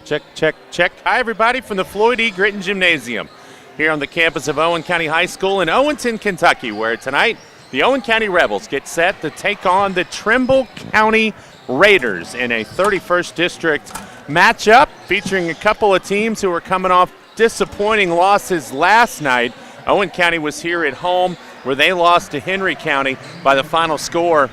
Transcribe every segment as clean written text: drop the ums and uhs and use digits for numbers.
Check, check, check. Hi, everybody, from the Floyd E. Gritton Gymnasium here on the campus of Owen County High School in Owenton, Kentucky, where tonight the Owen County Rebels get set to take on the Trimble County Raiders in a 31st District matchup featuring a couple of teams who are coming off disappointing losses last night. Owen County was here at home where they lost to Henry County by the final score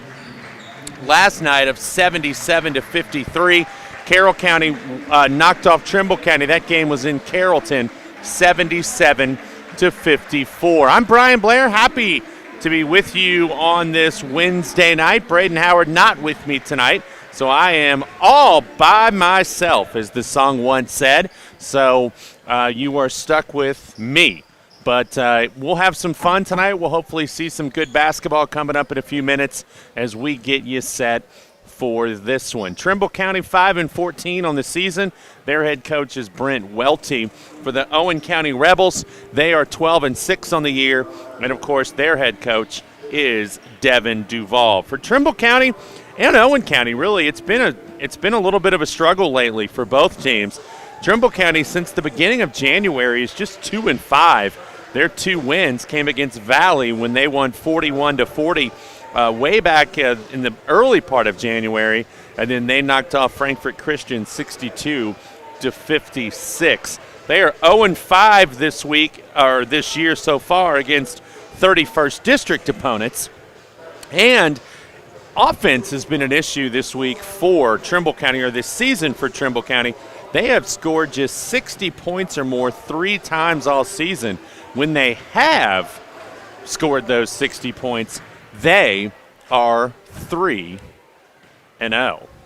last night of 77-53. Carroll County knocked off Trimble County. That game was in Carrollton, 77-54. I'm Brian Blair, happy to be with you on this Wednesday night. Braden Howard not with me tonight, so I am all by myself, as the song once said. So you are stuck with me. But we'll have some fun tonight. We'll hopefully see some good basketball coming up in a few minutes as we get you set for this one. Trimble County 5-14 on the season. Their head coach is Brent Welty. For the Owen County Rebels, they are 12-6 on the year, and of course their head coach is Devin Duval. For Trimble County and Owen County, really, it's been a little bit of a struggle lately for both teams. Trimble County, since the beginning of January, is just 2-5. Their two wins came against Valley when they won 41-40. Way back in the early part of January, and then they knocked off Frankfort Christian 62-56. They are 0-5 this year so far against 31st District opponents, and offense has been an issue this week for Trimble County, or this season for Trimble County. They have scored just 60 points or more 3 times all season. When they have scored those 60 points, they are 3-0.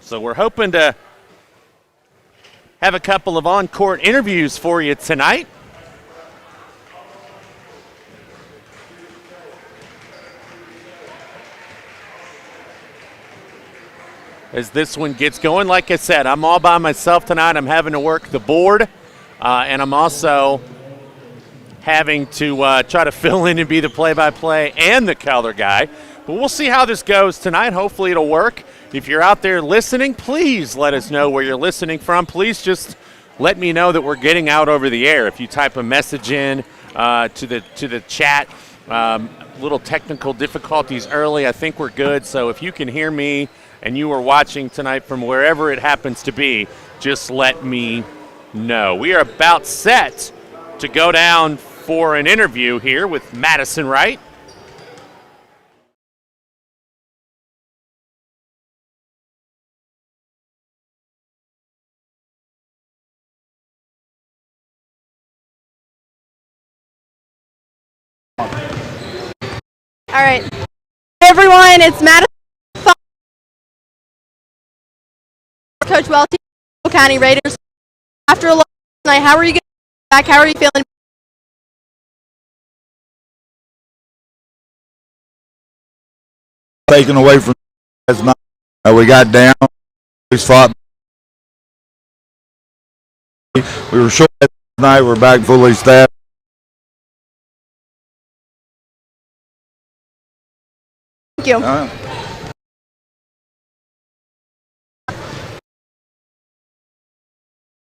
So we're hoping to have a couple of on-court interviews for you tonight. As this one gets going, like I said, I'm all by myself tonight. I'm having to work the board, and I'm also having to try to fill in and be the play-by-play and the color guy. But we'll see how this goes tonight. Hopefully it'll work. If you're out there listening, please let us know where you're listening from. Please just let me know that we're getting out over the air. If you type a message in to the chat, little technical difficulties early, I think we're good. So if you can hear me and you are watching tonight from wherever it happens to be, just let me know. We are about set to go down for an interview here with Madison Wright. All right. Hey everyone, it's Madison, Coach Welty, County Raiders. After a long night, how are you getting back? How are you feeling? Taken away from last night. We got down. We fought. We were short last night. We're back fully staffed. Thank you.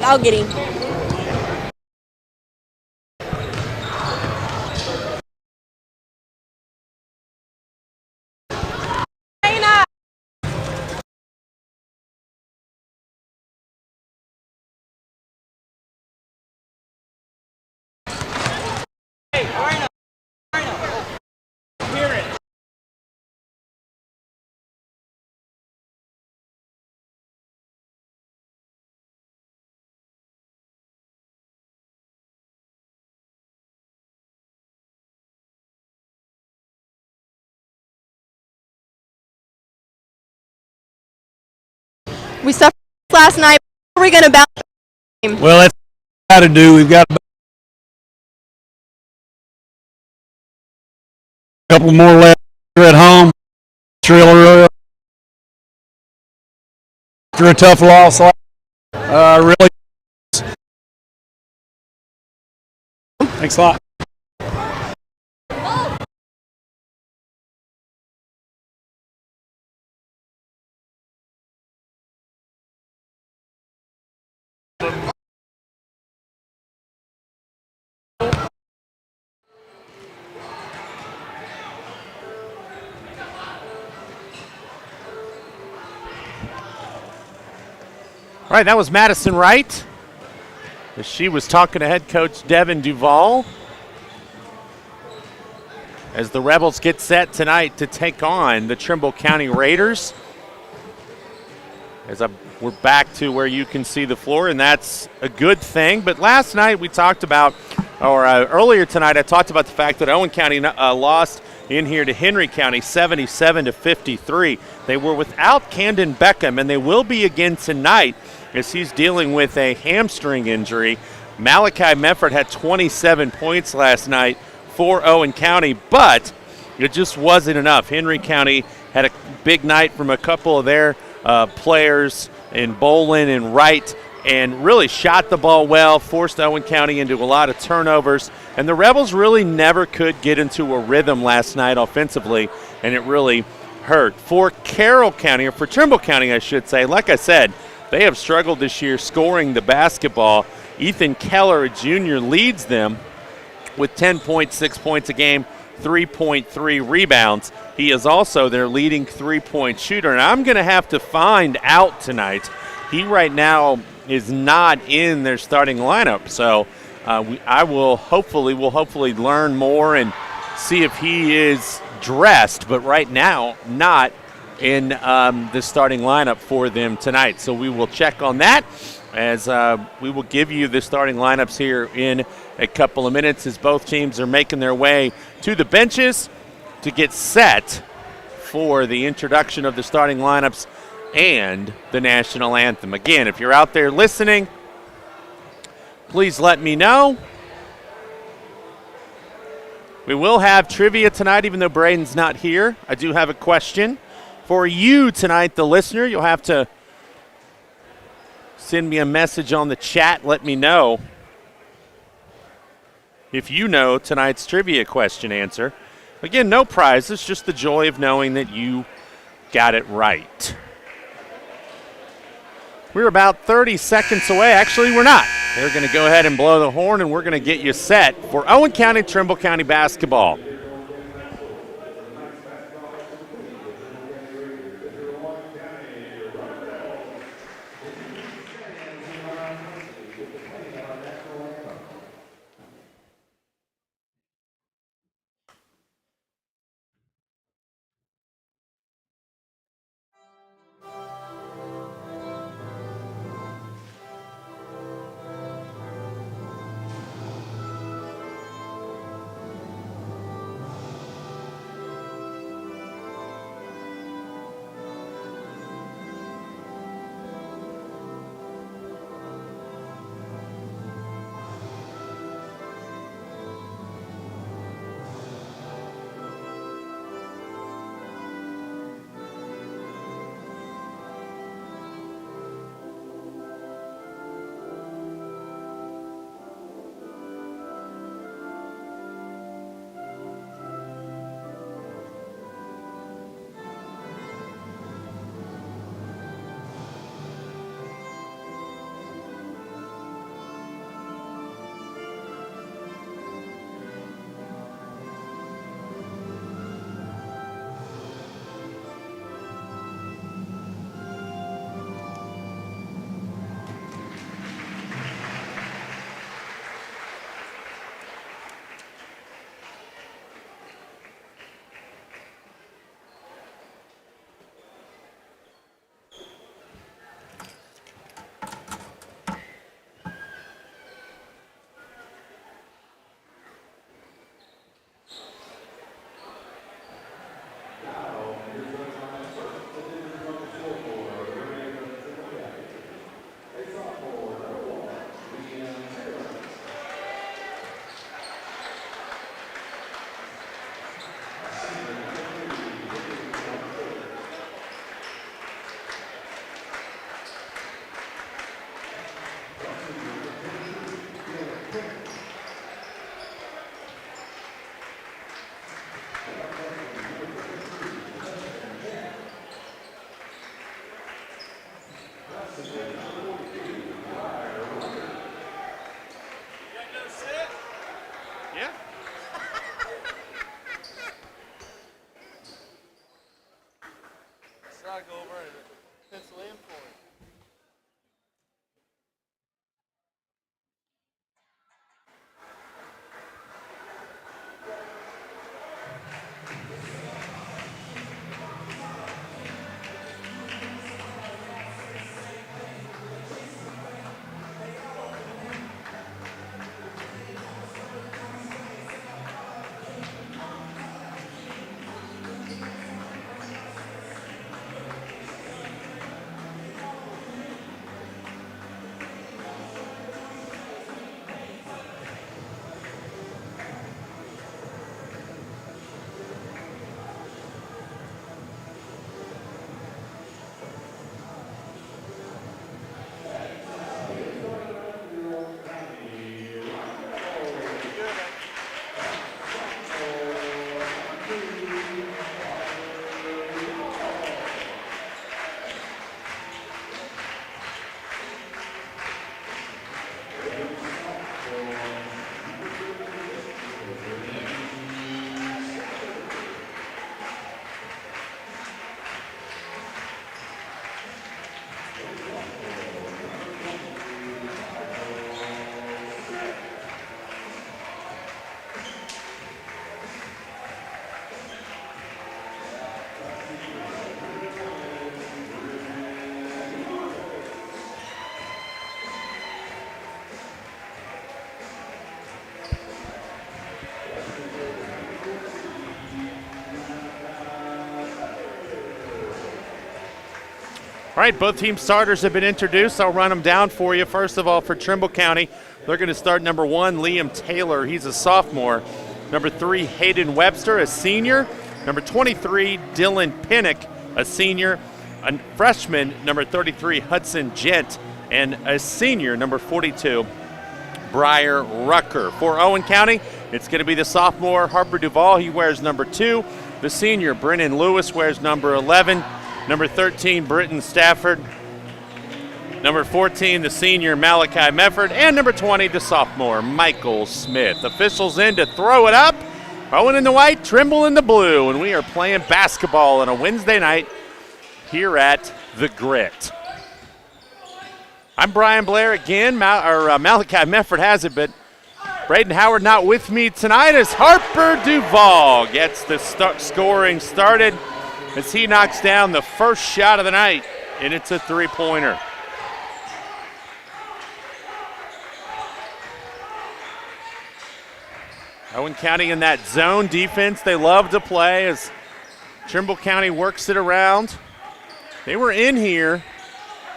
I'll get him. We suffered last night. How are we going to bounce back? Well, that's what we've got to do. We've got a couple more left here at home. Really, after a tough loss, really. Thanks a lot. All right, that was Madison Wright. She was talking to head coach Devin Duvall as the Rebels get set tonight to take on the Trimble County Raiders. We're back to where you can see the floor, and that's a good thing. But last night we talked about, or earlier tonight I talked about the fact that Owen County lost in here to Henry County 77-53. They were without Camden Beckham, and they will be again tonight as he's dealing with a hamstring injury. Malachi Mefford had 27 points last night for Owen County, but it just wasn't enough. Henry County had a big night from a couple of their players in Bolin and Wright, and really shot the ball well, forced Owen County into a lot of turnovers. And the Rebels really never could get into a rhythm last night offensively, and it really hurt. For Carroll County, or for Trimble County, I should say, like I said, they have struggled this year scoring the basketball. Ethan Keller, a junior, leads them with 10.6 points a game, 3.3 rebounds. He is also their leading three-point shooter, and I'm going to have to find out tonight. He right now is not in their starting lineup, so we'll hopefully learn more and see if he is dressed, but right now not in the starting lineup for them tonight. So we will check on that as we will give you the starting lineups here in a couple of minutes as both teams are making their way to the benches to get set for the introduction of the starting lineups and the national anthem. Again, if you're out there listening, please let me know. We will have trivia tonight, even though Braden's not here. I do have a question for you tonight, the listener. You'll have to send me a message on the chat. Let me know if you know tonight's trivia question answer. Again, no prizes, just the joy of knowing that you got it right. We're about 30 seconds away. Actually, we're not. They're going to go ahead and blow the horn, and we're going to get you set for Owen County, Trimble County basketball. All right, both team starters have been introduced. I'll run them down for you. First of all, for Trimble County, they're going to start number 1, Liam Taylor. He's a sophomore. Number 3, Hayden Webster, a senior. Number 23, Dylan Pinnock, a senior. A freshman, number 33, Hudson Gent, and a senior, number 42, Briar Rucker. For Owen County, it's going to be the sophomore, Harper Duvall. He wears number 2. The senior, Brennan Lewis, wears number 11. Number 13, Britton Stafford. Number 14, the senior, Malachi Mefford. And number 20, the sophomore, Michael Smith. Officials in to throw it up. Owen in the white, Trimble in the blue. And we are playing basketball on a Wednesday night here at the Grit. I'm Brian Blair again. Malachi Mefford has it, but Braden Howard not with me tonight as Harper Duvall gets the scoring started as he knocks down the first shot of the night, and it's a three-pointer. Owen County in that zone defense they love to play as Trimble County works it around. They were in here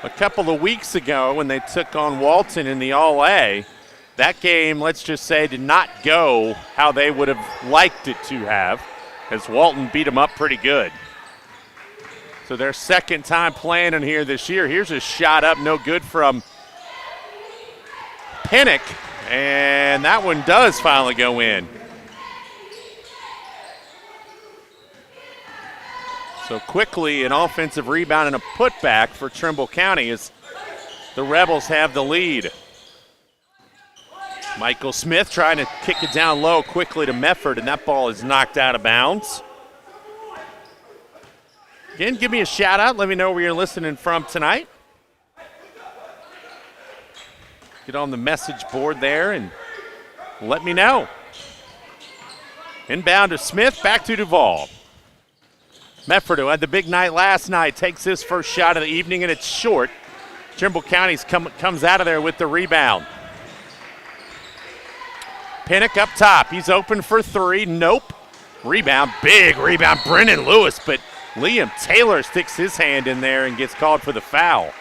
a couple of weeks ago when they took on Walton in the All-A. That game, let's just say, did not go how they would have liked it to have, as Walton beat them up pretty good. So their second time playing in here this year. Here's a shot up, no good from Pinnock, and that one does finally go in. So quickly an offensive rebound and a putback for Trimble County as the Rebels have the lead. Michael Smith trying to kick it down low quickly to Mefford, and that ball is knocked out of bounds. Again, give me a shout out. Let me know where you're listening from tonight. Get on the message board there and let me know. Inbound to Smith, back to Duvall. Mefford, who had the big night last night, takes his first shot of the evening, and it's short. Trimble County comes out of there with the rebound. Pinnock up top. He's open for 3. Nope. Rebound, big rebound. Brennan Lewis, but Liam Taylor sticks his hand in there and gets called for the foul.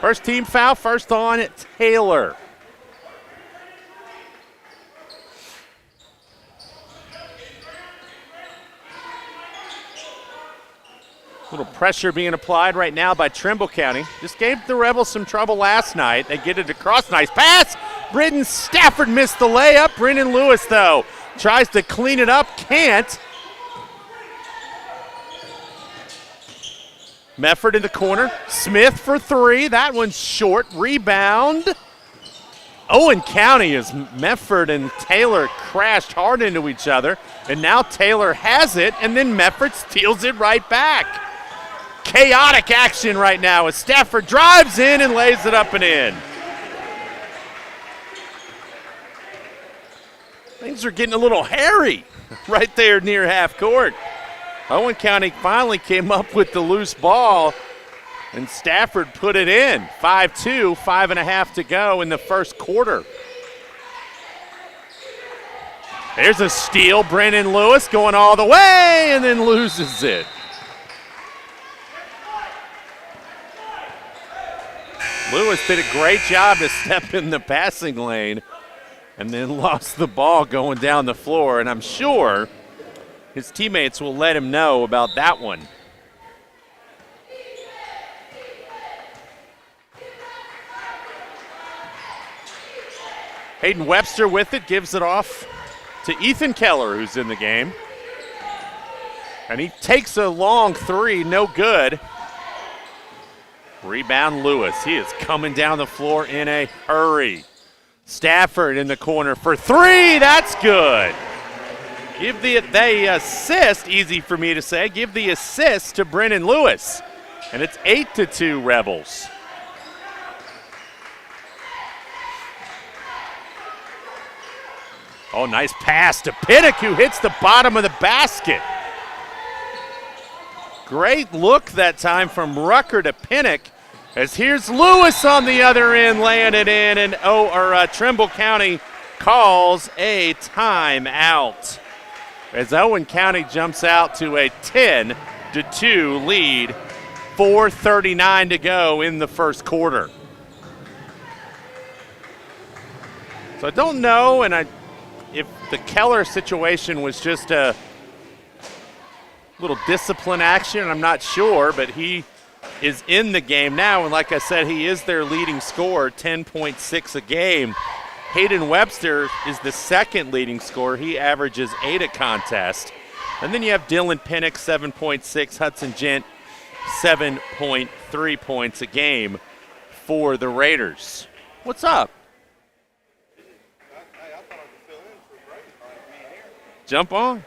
First team foul, first on Taylor. Little pressure being applied right now by Trimble County. Just gave the Rebels some trouble last night. They get it across. Nice pass. Britton Stafford missed the layup. Brennan Lewis, though, tries to clean it up. Can't. Mefford in the corner. Smith for 3. That one's short. Rebound. Owen County as Mefford and Taylor crashed hard into each other. And now Taylor has it, and then Mefford steals it right back. Chaotic action right now as Stafford drives in and lays it up and in. Things are getting a little hairy right there near half court. Owen County finally came up with the loose ball, and Stafford put it in. 5-2, 5.5 to go in the first quarter. There's a steal. Brennan Lewis going all the way and then loses it. Lewis did a great job to step in the passing lane and then lost the ball going down the floor, and I'm sure his teammates will let him know about that one. Hayden Webster with it, gives it off to Ethan Keller, who's in the game. And he takes a long 3, no good. Rebound Lewis. He is coming down the floor in a hurry. Stafford in the corner for 3. That's good. Give the assist, easy for me to say, give the assist to Brennan Lewis. And it's 8-2 Rebels. Oh, nice pass to Pinnock, who hits the bottom of the basket. Great look that time from Rucker to Pinnock, as here's Lewis on the other end laying it in, and Trimble County calls a timeout. as Owen County jumps out to a 10-2 lead. 4:39 to go in the first quarter. So I don't know, if the Keller situation was just a little discipline action, I'm not sure, but he is in the game now, and like I said, he is their leading scorer, 10.6 a game. Hayden Webster is the second leading scorer. He averages 8 a contest. And then you have Dylan Pinnock, 7.6, Hudson Gent, 7.3 points a game for the Raiders. What's up? Jump on.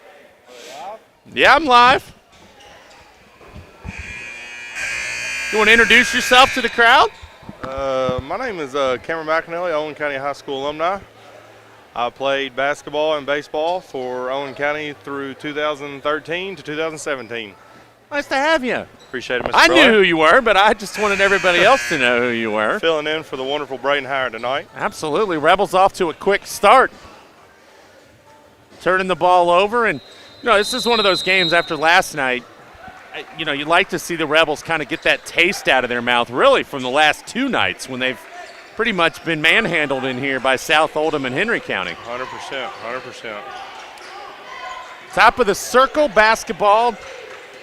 Yeah, I'm live. You want to introduce yourself to the crowd? My name is Cameron McAnally, Owen County High School alumni. I played basketball and baseball for Owen County through 2013 to 2017. Nice to have you. Appreciate it, Mr. I Brewer. knew who you were, but I just wanted everybody else to know who you were. Filling in for the wonderful Braden Howard tonight. Absolutely. Rebels off to a quick start. Turning the ball over, and this is one of those games after last night. You'd like to see the Rebels kind of get that taste out of their mouth, really, from the last 2 nights when they've pretty much been manhandled in here by South Oldham and Henry County. 100%. Top of the circle, basketball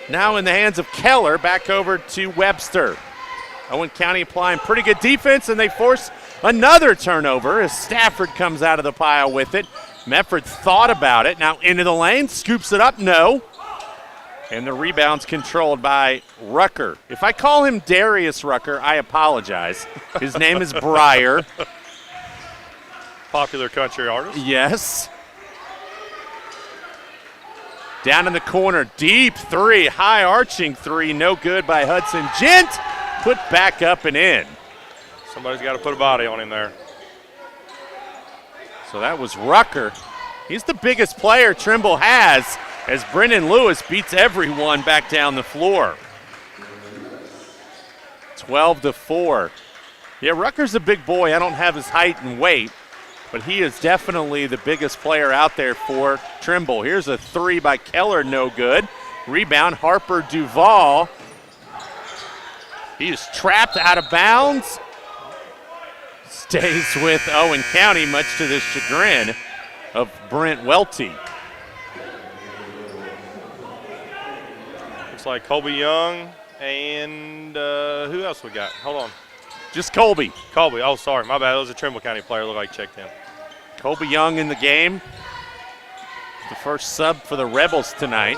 now in the hands of Keller, back over to Webster. Owen County applying pretty good defense, and they force another turnover as Stafford comes out of the pile with it. Medford thought about it. Now into the lane, scoops it up, no. And the rebound's controlled by Rucker. If I call him Darius Rucker, I apologize. His name is Breyer. Popular country artist. Yes. Down in the corner, deep three, high arching three, no good by Hudson Gent. Put back up and in. Somebody's got to put a body on him there. So that was Rucker. He's the biggest player Trimble has, as Brendan Lewis beats everyone back down the floor. 12-4. Yeah, Rucker's a big boy. I don't have his height and weight, but he is definitely the biggest player out there for Trimble. Here's a three by Keller, no good. Rebound, Harper Duval. He is trapped out of bounds. Stays with Owen County, much to the chagrin of Brent Welty. Looks like Colby Young and who else we got? Hold on. Just Colby. Colby. Oh, sorry. My bad. It was a Trimble County player. Looked like checked in. Colby Young in the game. The first sub for the Rebels tonight.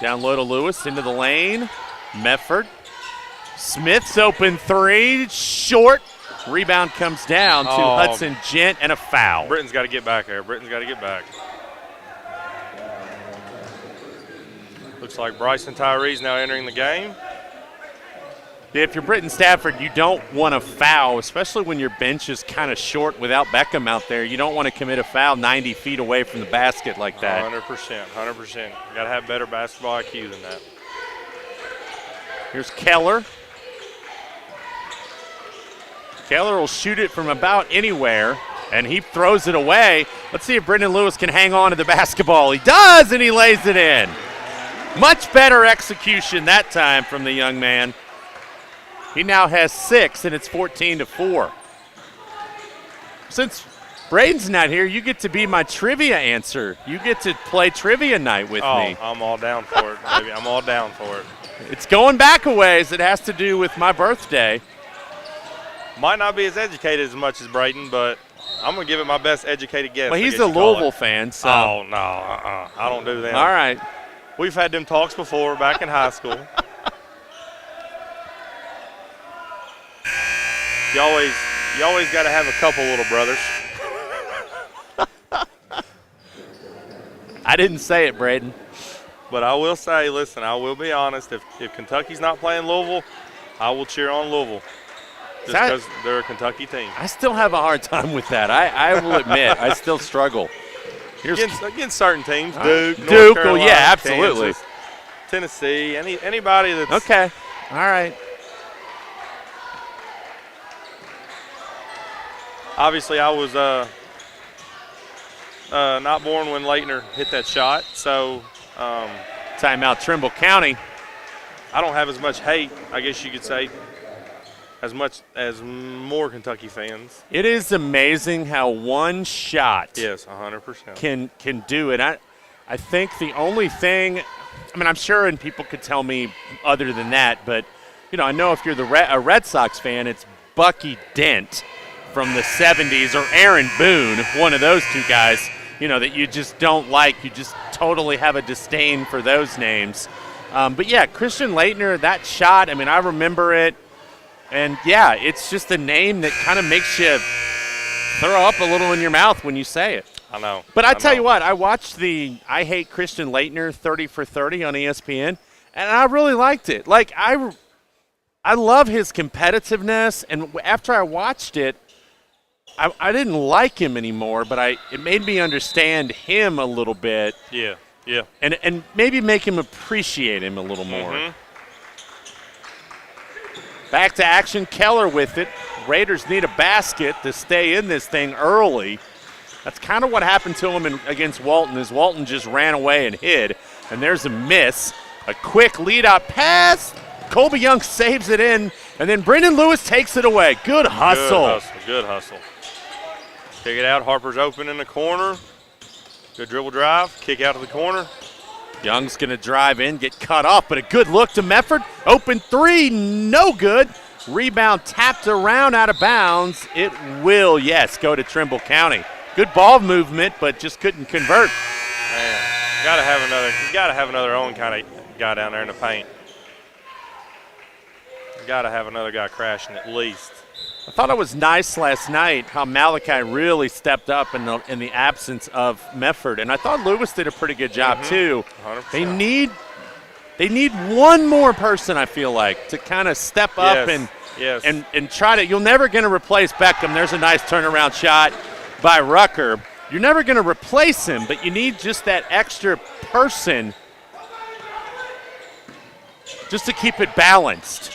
Down low to Lewis, into the lane. Medford. Smith's open three, short. Rebound comes down to Hudson Gent and a foul. Britton's got to get back there. Britton's got to get back. Looks like Bryson Tyree's now entering the game. If you're Britton Stafford, you don't want to foul, especially when your bench is kind of short without Beckham out there. You don't want to commit a foul 90 feet away from the basket like that. 100%. You got to have better basketball IQ than that. Here's Keller. Keller will shoot it from about anywhere, and he throws it away. Let's see if Brendan Lewis can hang on to the basketball. He does, and he lays it in. Much better execution that time from the young man. He now has 6, and it's 14-4. Since Braden's not here, you get to be my trivia answer. You get to play trivia night with me. I'm all down for it, baby. I'm all down for it. It's going back a ways. It has to do with my birthday. Might not be as educated as much as Braden, but I'm going to give it my best educated guess. Well, he's a Louisville fan, so. Oh, no, I don't do that. All right. We've had them talks before back in high school. You always got to have a couple little brothers. I didn't say it, Braden. But I will say, listen, I will be honest. If Kentucky's not playing Louisville, I will cheer on Louisville. Just because they're a Kentucky team. I still have a hard time with that. I will admit, I still struggle. Against certain teams, Duke, North Duke, Carolina, yeah, absolutely. Kansas, Tennessee, anybody that's okay. All right. Obviously, I was not born when Leitner hit that shot. So Timeout, Trimble County. I don't have as much hate, I guess you could say, as much as more Kentucky fans. It is amazing how one shot Yes, 100%. can do it. I think the only thing, I mean, I'm sure, and people could tell me other than that, but, I know if you're a Red Sox fan, it's Bucky Dent from the 70s or Aaron Boone, one of those two guys, that you just don't like. You just totally have a disdain for those names. But, yeah, Christian Leitner, that shot, I mean, I remember it. And, yeah, it's just a name that kind of makes you throw up a little in your mouth when you say it. I know. But I tell you what, I watched the I Hate Christian Leitner 30 for 30 on ESPN, and I really liked it. Like, I love his competitiveness, and after I watched it, I didn't like him anymore, but it made me understand him a little bit. Yeah, yeah. And maybe make him appreciate him a little more. Mm-hmm. Back to action, Keller with it. Raiders need a basket to stay in this thing early. That's kind of what happened to him against Walton, as Walton just ran away and hid. And there's a miss. A quick lead-out pass. Colby Young saves it in, and then Brendan Lewis takes it away. Good hustle. Good hustle. Kick it out. Harper's open in the corner. Good dribble drive. Kick out of the corner. Young's going to drive in, get cut off, but a good look to Mefford. Open three, no good. Rebound tapped around out of bounds. It will, yes, go to Trimble County. Good ball movement, but just couldn't convert. Man, you gotta have another Owen kind of guy down there in the paint. You gotta have another guy crashing at least. I thought it was nice last night how Malachi really stepped up in the absence of Mefford, and I thought Lewis did a pretty good job too. 100%. They need one more person, I feel like, to kind of step up and try to. You're never going to replace Beckham. There's a nice turnaround shot by Rucker. You're never going to replace him, but you need just that extra person just to keep it balanced.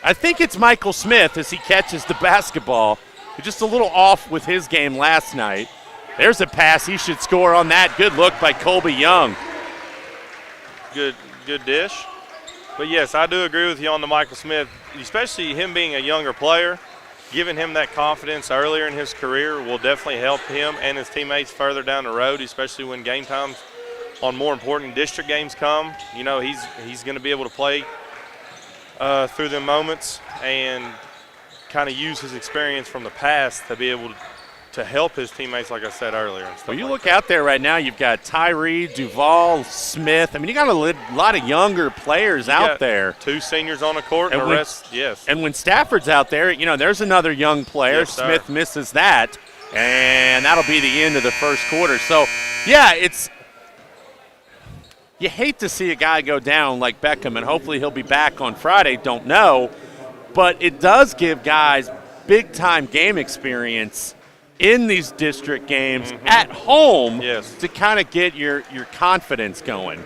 I think it's Michael Smith as he catches the basketball. Just a little off with his game last night. There's a pass. He should score on that. Good look by Colby Young. Good dish. But, yes, I do agree with you on the Michael Smith, especially him being a younger player. Giving him that confidence earlier in his career will definitely help him and his teammates further down the road, especially when game times on more important district games come. He's going to be able to play through them moments and kind of use his experience from the past to be able to help his teammates, like I said earlier. Well, you look out there right now, you've got Tyree, Duval, Smith. I mean, you got a lot of younger players out there. 2 seniors on the court and the rest, yes. And when Stafford's out there, there's another young player. Yes, Smith misses that, and that'll be the end of the first quarter. So, yeah, you hate to see a guy go down like Beckham, and hopefully he'll be back on Friday. Don't know. But it does give guys big-time game experience in these district games at home to kind of get your confidence going.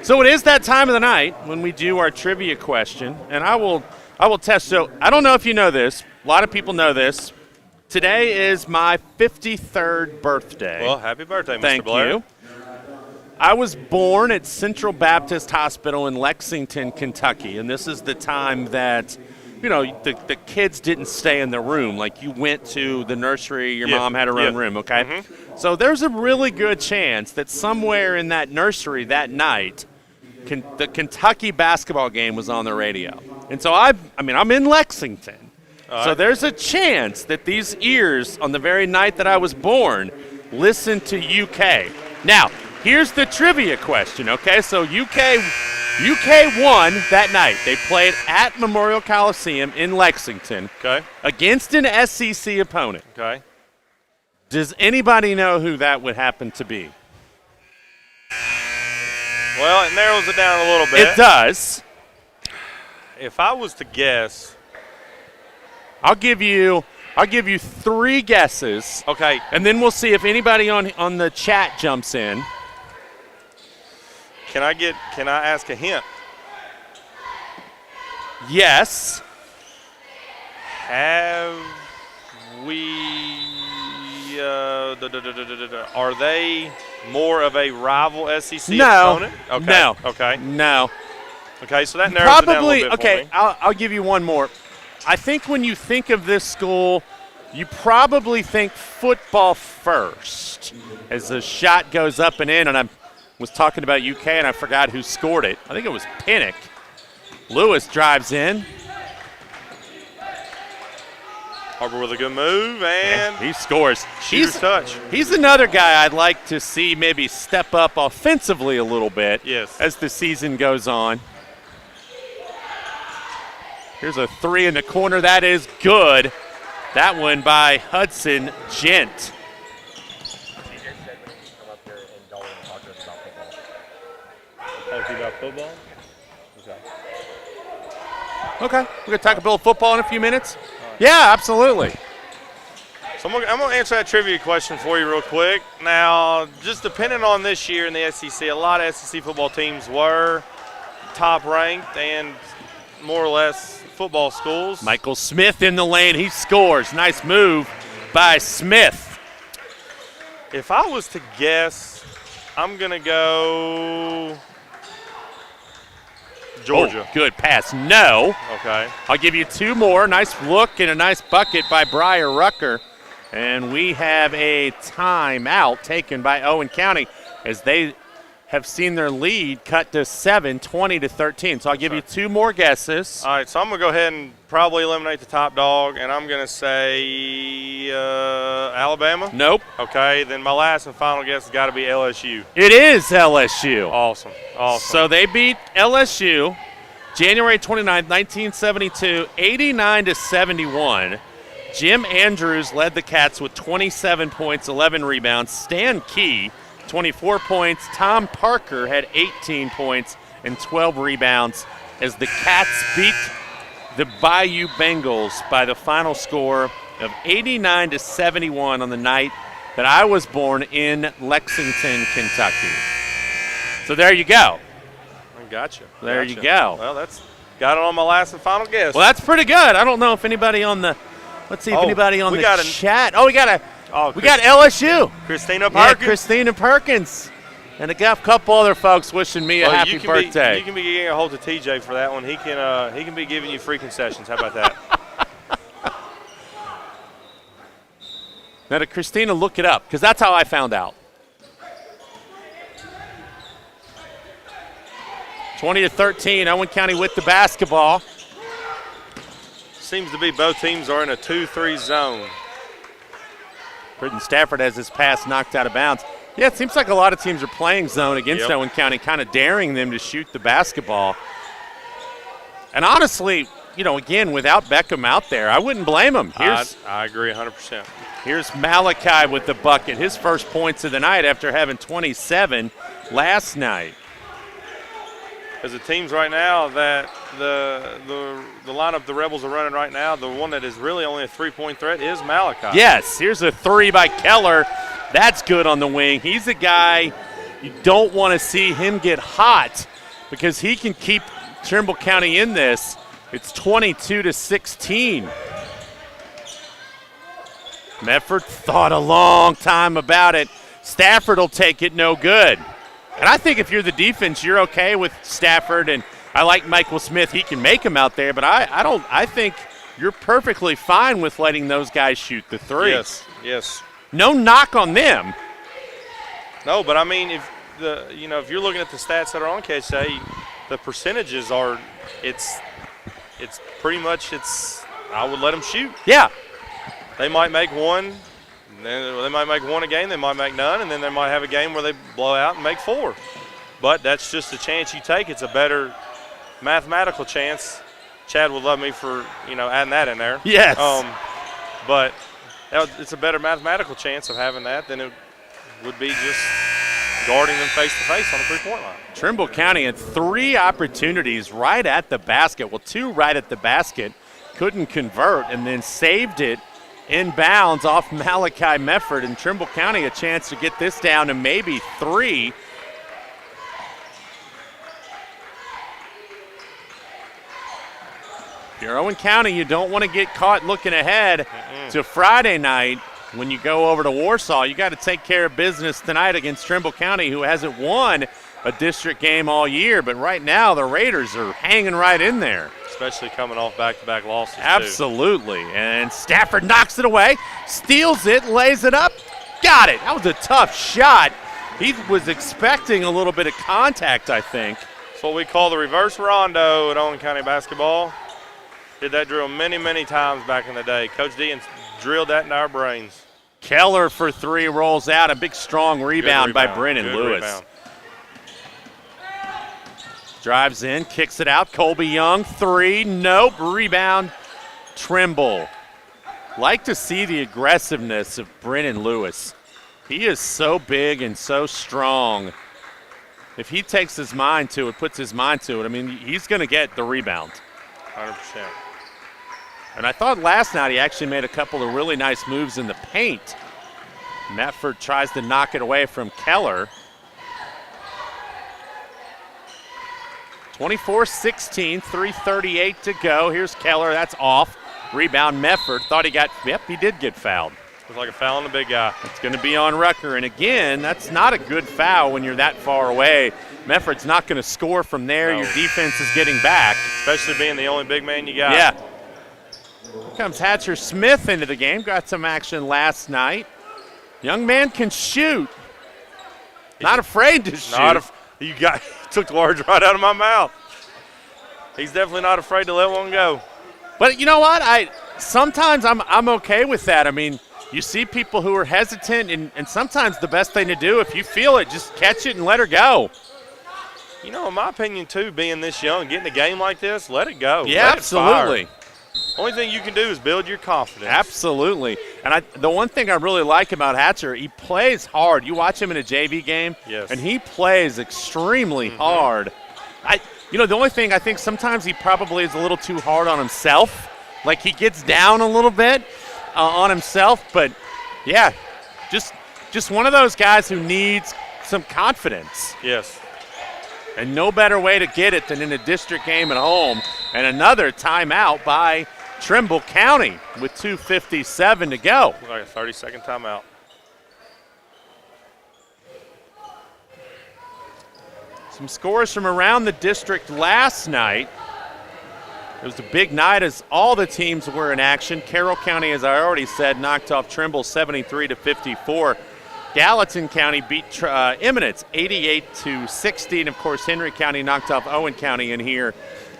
So it is that time of the night when we do our trivia question, and I will test. So I don't know if you know this. A lot of people know this. Today is my 53rd birthday. Well, happy birthday, Mr. Thank Blair. you. I was born at Central Baptist Hospital in Lexington, Kentucky, and this is the time that, the kids didn't stay in the room. Like, you went to the nursery, your mom had her own room, okay? Mm-hmm. So there's a really good chance that somewhere in that nursery that night, the Kentucky basketball game was on the radio. And so I'm in Lexington. So there's a chance that these ears on the very night that I was born listened to UK. Now, here's the trivia question, okay? So UK won that night. They played at Memorial Coliseum in Lexington against an SEC opponent. Okay. Does anybody know who that would happen to be? Well, it narrows it down a little bit. It does. If I was to guess, I'll give you 3 guesses. Okay. And then we'll see if anybody on the chat jumps in. Can I ask a hint? Yes. Have we are they more of a rival SEC No. opponent? Okay. No. Okay. No. Okay, so that narrows it down a Probably, little bit okay, for me. I'll give you one more. I think when you think of this school, you probably think football first as the shot goes up and in. And I was talking about UK, and I forgot who scored it. I think it was Pinnock. Lewis drives in. Harbor with a good move, and He scores. shooter's touch. He's another guy I'd like to see maybe step up offensively a little bit Yes. as the season goes on. Here's a three in the corner. That is good. That one by Hudson Gent. Talk to you about football? Okay. Okay, we're going to talk a little football in a few minutes. Yeah, absolutely. So I'm going to answer that trivia question for you real quick. Now, just depending on this year in the SEC, a lot of SEC football teams were top ranked and more or less football schools. Michael Smith in the lane. He scores. Nice move by Smith. If I was to guess, I'm going to go Georgia. Oh, good pass. No. Okay. I'll give you two more. Nice look and a nice bucket by Briar Rucker. And we have a timeout taken by Owen County as they have seen their lead cut to 7, 20-13. So I'll give you two more guesses. All right, so I'm going to go ahead and probably eliminate the top dog, and I'm going to say Alabama. Nope. Okay, then my last and final guess has got to be LSU. It is LSU. Awesome. So they beat LSU January 29, 1972, 89-71. Jim Andrews led the Cats with 27 points, 11 rebounds. Stan Key, 24 points. Tom Parker had 18 points and 12 rebounds as the Cats beat the Bayou Bengals by the final score of 89-71 on the night that I was born in Lexington, Kentucky. So there you go. Gotcha. There you go. Well, that's got it on my last and final guess. Well, that's pretty good. I don't know if anybody on the let's see if anybody on we the got chat. Oh, we got Chris- LSU. Christina Yeah, Perkins. Christina Perkins. And a couple other folks wishing me a happy you can birthday. you can be getting a hold of TJ for that one. He can be giving you free concessions. How about that? Now to Christina, look it up, because that's how I found out. 20-13, Owen County with the basketball. Seems to be both teams are in a 2-3 zone. Britton Stafford has his pass knocked out of bounds. Yeah, it seems like a lot of teams are playing zone against Owen County, kind of daring them to shoot the basketball. And honestly, again, without Beckham out there, I wouldn't blame him. I agree 100%. Here's Malachi with the bucket, his first points of the night after having 27 last night. As the teams right now that the lineup the Rebels are running right now, the one that is really only a three-point threat is Malachi. Yes, here's a three by Keller. That's good on the wing. He's a guy you don't want to see him get hot because he can keep Trimble County in this. It's 22-16. Medford thought a long time about it. Stafford will take it, no good. And I think if you're the defense, you're okay with Stafford, and I like Michael Smith. He can make him out there, but I think you're perfectly fine with letting those guys shoot the three. Yes. No knock on them. No, but I mean, if you're looking at the stats that are on KHSAA, the percentages are, it's pretty much I would let them shoot. Yeah. They might make one. They might make one a game, they might make none, and then they might have a game where they blow out and make four. But that's just a chance you take. It's a better mathematical chance. Chad would love me for, adding that in there. Yes. But it's a better mathematical chance of having that than it would be just guarding them face-to-face on the three-point line. Trimble County had 3 opportunities right at the basket. Well, 2 right at the basket. Couldn't convert and then saved it inbounds off Malachi Medford, and Trimble County a chance to get this down to maybe 3. If you're Owen County, you don't want to get caught looking ahead to Friday night when you go over to Warsaw, you got to take care of business tonight against Trimble County, who hasn't won a district game all year. But right now, the Raiders are hanging right in there. Especially coming off back-to-back losses, Absolutely. Too. And Stafford knocks it away, steals it, lays it up. Got it. That was a tough shot. He was expecting a little bit of contact, I think. It's what we call the reverse rondo at Owen County basketball. Did that drill many, many times back in the day. Coach Dean drilled that into our brains. Keller for three rolls out. A big, strong rebound by Brennan Lewis. Rebound. Drives in, kicks it out. Colby Young, three. Nope. Rebound, Trimble. Like to see the aggressiveness of Brennan Lewis. He is so big and so strong. If he takes his mind to it, puts his mind to it, I mean, he's going to get the rebound. 100%. And I thought last night he actually made a couple of really nice moves in the paint. Metford tries to knock it away from Keller. 24-16, 3:38 to go. Here's Keller, that's off. Rebound, Metford. Thought he got, yep, he did get fouled. It was like a foul on the big guy. It's going to be on Rucker. And again, that's not a good foul when you're that far away. Metford's not going to score from there. No. Your defense is getting back. Especially being the only big man you got. Yeah. Here comes Hatcher Smith into the game. Got some action last night. Young man can shoot. Not afraid to shoot. You took the words right out of my mouth. He's definitely not afraid to let one go. But you know what? Sometimes I'm okay with that. I mean, you see people who are hesitant, and sometimes the best thing to do, if you feel it, just catch it and let her go. You know, in my opinion, too, being this young, getting a game like this, let it go. Yeah, absolutely. Only thing you can do is build your confidence. Absolutely. And the one thing I really like about Hatcher, he plays hard. You watch him in a JV game, yes, and he plays extremely hard. The only thing I think sometimes he probably is a little too hard on himself. Like he gets down a little bit on himself. But, yeah, just one of those guys who needs some confidence. Yes. And no better way to get it than in a district game at home. And another timeout by Trimble County with 2:57 to go. Like a 30-second timeout. Some scores from around the district last night. It was a big night as all the teams were in action. Carroll County, as I already said, knocked off Trimble 73-54. Gallatin County beat Eminence 88-60. And, of course, Henry County knocked off Owen County in here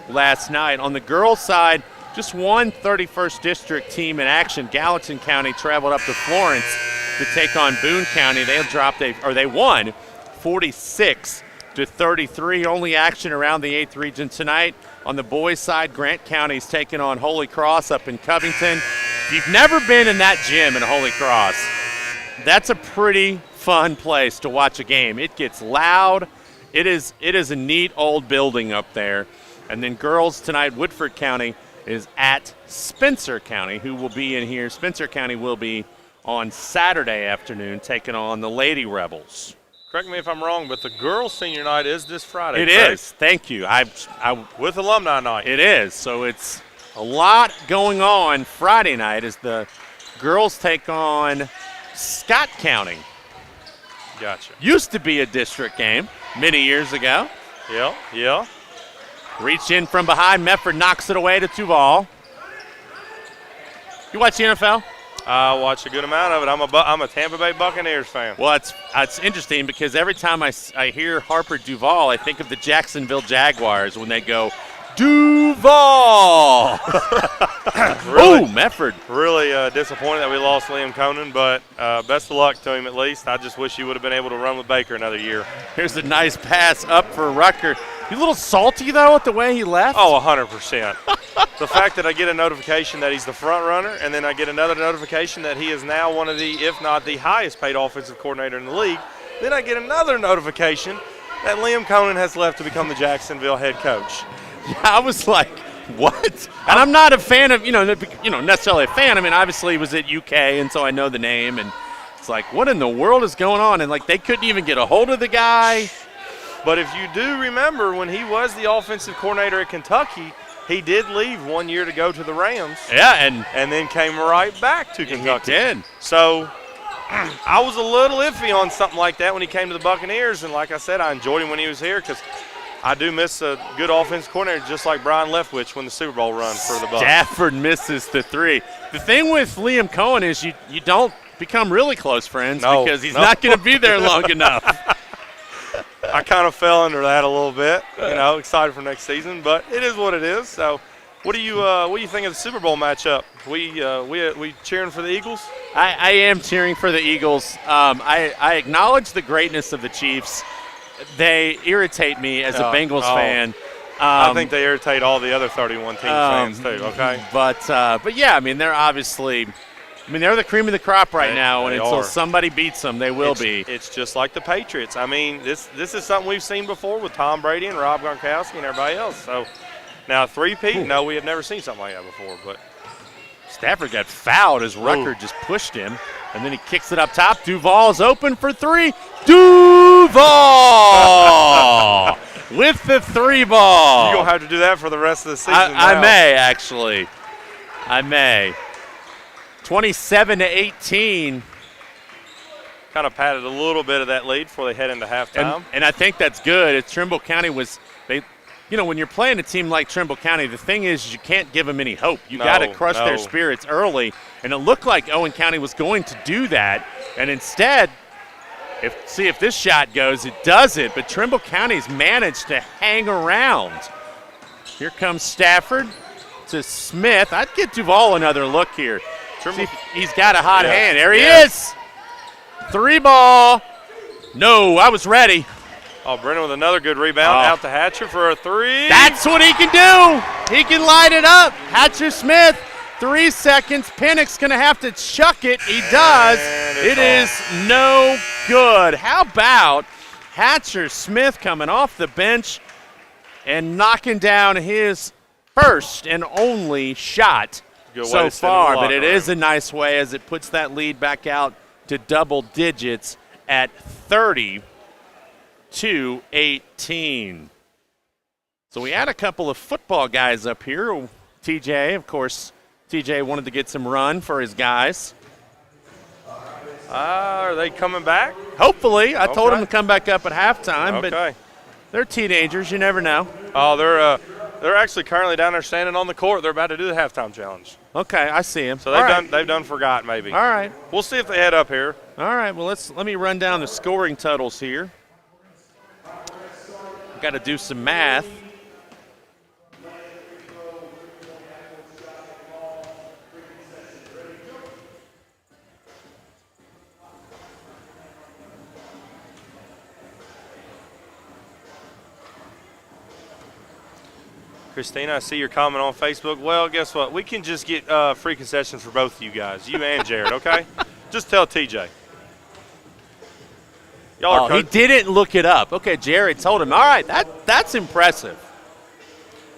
last night. On the girls' side, just one 31st District team in action. Gallatin County traveled up to Florence to take on Boone County. They won 46-33. Only action around the 8th region tonight. On the boys' side, Grant County's taking on Holy Cross up in Covington. If you've never been in that gym in Holy Cross, that's a pretty fun place to watch a game. It gets loud. It is a neat old building up there. And then girls tonight, Woodford County is at Spencer County, who will be in here. Spencer County will be on Saturday afternoon taking on the Lady Rebels. Correct me if I'm wrong, but the girls' senior night is this Friday. It is. Thank you. With alumni night. It is. So it's a lot going on Friday night as the girls take on Scott County. Gotcha. Used to be a district game many years ago. Yeah. Reach in from behind. Metford knocks it away to Duval. You watch the NFL? I watch a good amount of it. I'm a Tampa Bay Buccaneers fan. Well, it's interesting because every time I hear Harper Duval, I think of the Jacksonville Jaguars when they go, Duval! Really, ooh, Metford. Really disappointed that we lost Liam Conan, but best of luck to him at least. I just wish he would have been able to run with Baker another year. Here's a nice pass up for Rucker. You a little salty, though, at the way he left? Oh, 100%. The fact that I get a notification that he's the front runner, and then I get another notification that he is now one of the, if not the highest paid offensive coordinator in the league, then I get another notification that Liam Conan has left to become the Jacksonville head coach. Yeah, I was like, what? And I'm not a fan of, necessarily a fan. I mean, obviously he was at UK, and so I know the name. And it's like, what in the world is going on? And, they couldn't even get a hold of the guy. But if you do remember, when he was the offensive coordinator at Kentucky, he did leave 1 year to go to the Rams. Yeah, and then came right back to Kentucky. He did. So I was a little iffy on something like that when he came to the Buccaneers, and like I said, I enjoyed him when he was here because I do miss a good offensive coordinator, just like Brian Leftwich when the Super Bowl run for the Bucs. Stafford misses the 3. The thing with Liam Cohen is you don't become really close friends because he's not going to be there long enough. I kind of fell under that a little bit, excited for next season, but it is what it is. So, what do you think of the Super Bowl matchup? We cheering for the Eagles? I am cheering for the Eagles. I acknowledge the greatness of the Chiefs. They irritate me as a Bengals fan. I think they irritate all the other 31 team fans too. Okay, but yeah, I mean they're obviously. I mean, they're the cream of the crop right now, and until are. somebody beats them, they will be. It's just like the Patriots. I mean, this is something we've seen before with Tom Brady and Rob Gronkowski and everybody else. So now three-peat, no, we have never seen something like that before. But Stafford got fouled as Rucker just pushed him, and then he kicks it up top. Duval's open for 3. Duval with the 3 ball. You're going to have to do that for the rest of the season. I may, actually. I may. 27-18. Kind of padded a little bit of that lead before they head into halftime. And I think that's good. As Trimble County was, when you're playing a team like Trimble County, the thing is you can't give them any hope. You got to crush their spirits early. And it looked like Owen County was going to do that. And instead, see if this shot goes. It doesn't. But Trimble County's managed to hang around. Here comes Stafford to Smith. I'd get Duval another look here. He's got a hot hand. There he is. 3 ball. No, I was ready. Oh, Brennan with another good rebound. Out to Hatcher for a 3. That's what he can do. He can light it up. Hatcher Smith, 3 seconds. Pinnock's going to have to chuck it. He does. It is no good. How about Hatcher Smith coming off the bench and knocking down his first and only shot so far, but it is a nice way as it puts that lead back out to double digits at 30-18. So we had a couple of football guys up here. TJ, of course, TJ wanted to get some run for his guys. Are they coming back? Hopefully. I told them to come back up at halftime, but they're teenagers. You never know. Oh, they're actually currently down there standing on the court. They're about to do the halftime challenge. Okay, I see him. So they've done forgot maybe. All right. We'll see if they head up here. All right. Well, let me run down the scoring totals here. Got to do some math. Christina, I see your comment on Facebook. Well, guess what? We can just get free concessions for both of you guys, you and Jared, okay? Just tell TJ. Y'all are he didn't look it up. Okay, Jared told him. All right, that's impressive.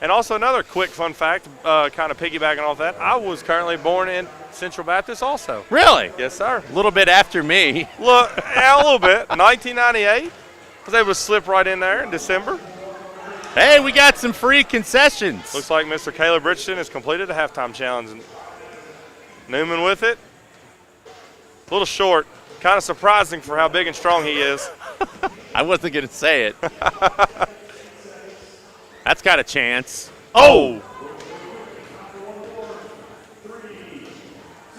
And also another quick fun fact, kind of piggybacking off that, I was currently born in Central Baptist also. Really? Yes, sir. A little bit after me. Look, yeah, a little bit. 1998. Was able to slip right in there in December. Hey, we got some free concessions. Looks like Mr. Caleb Richardson has completed a halftime challenge. Newman with it. A little short. Kind of surprising for how big and strong he is. I wasn't going to say it. That's got a chance. Oh,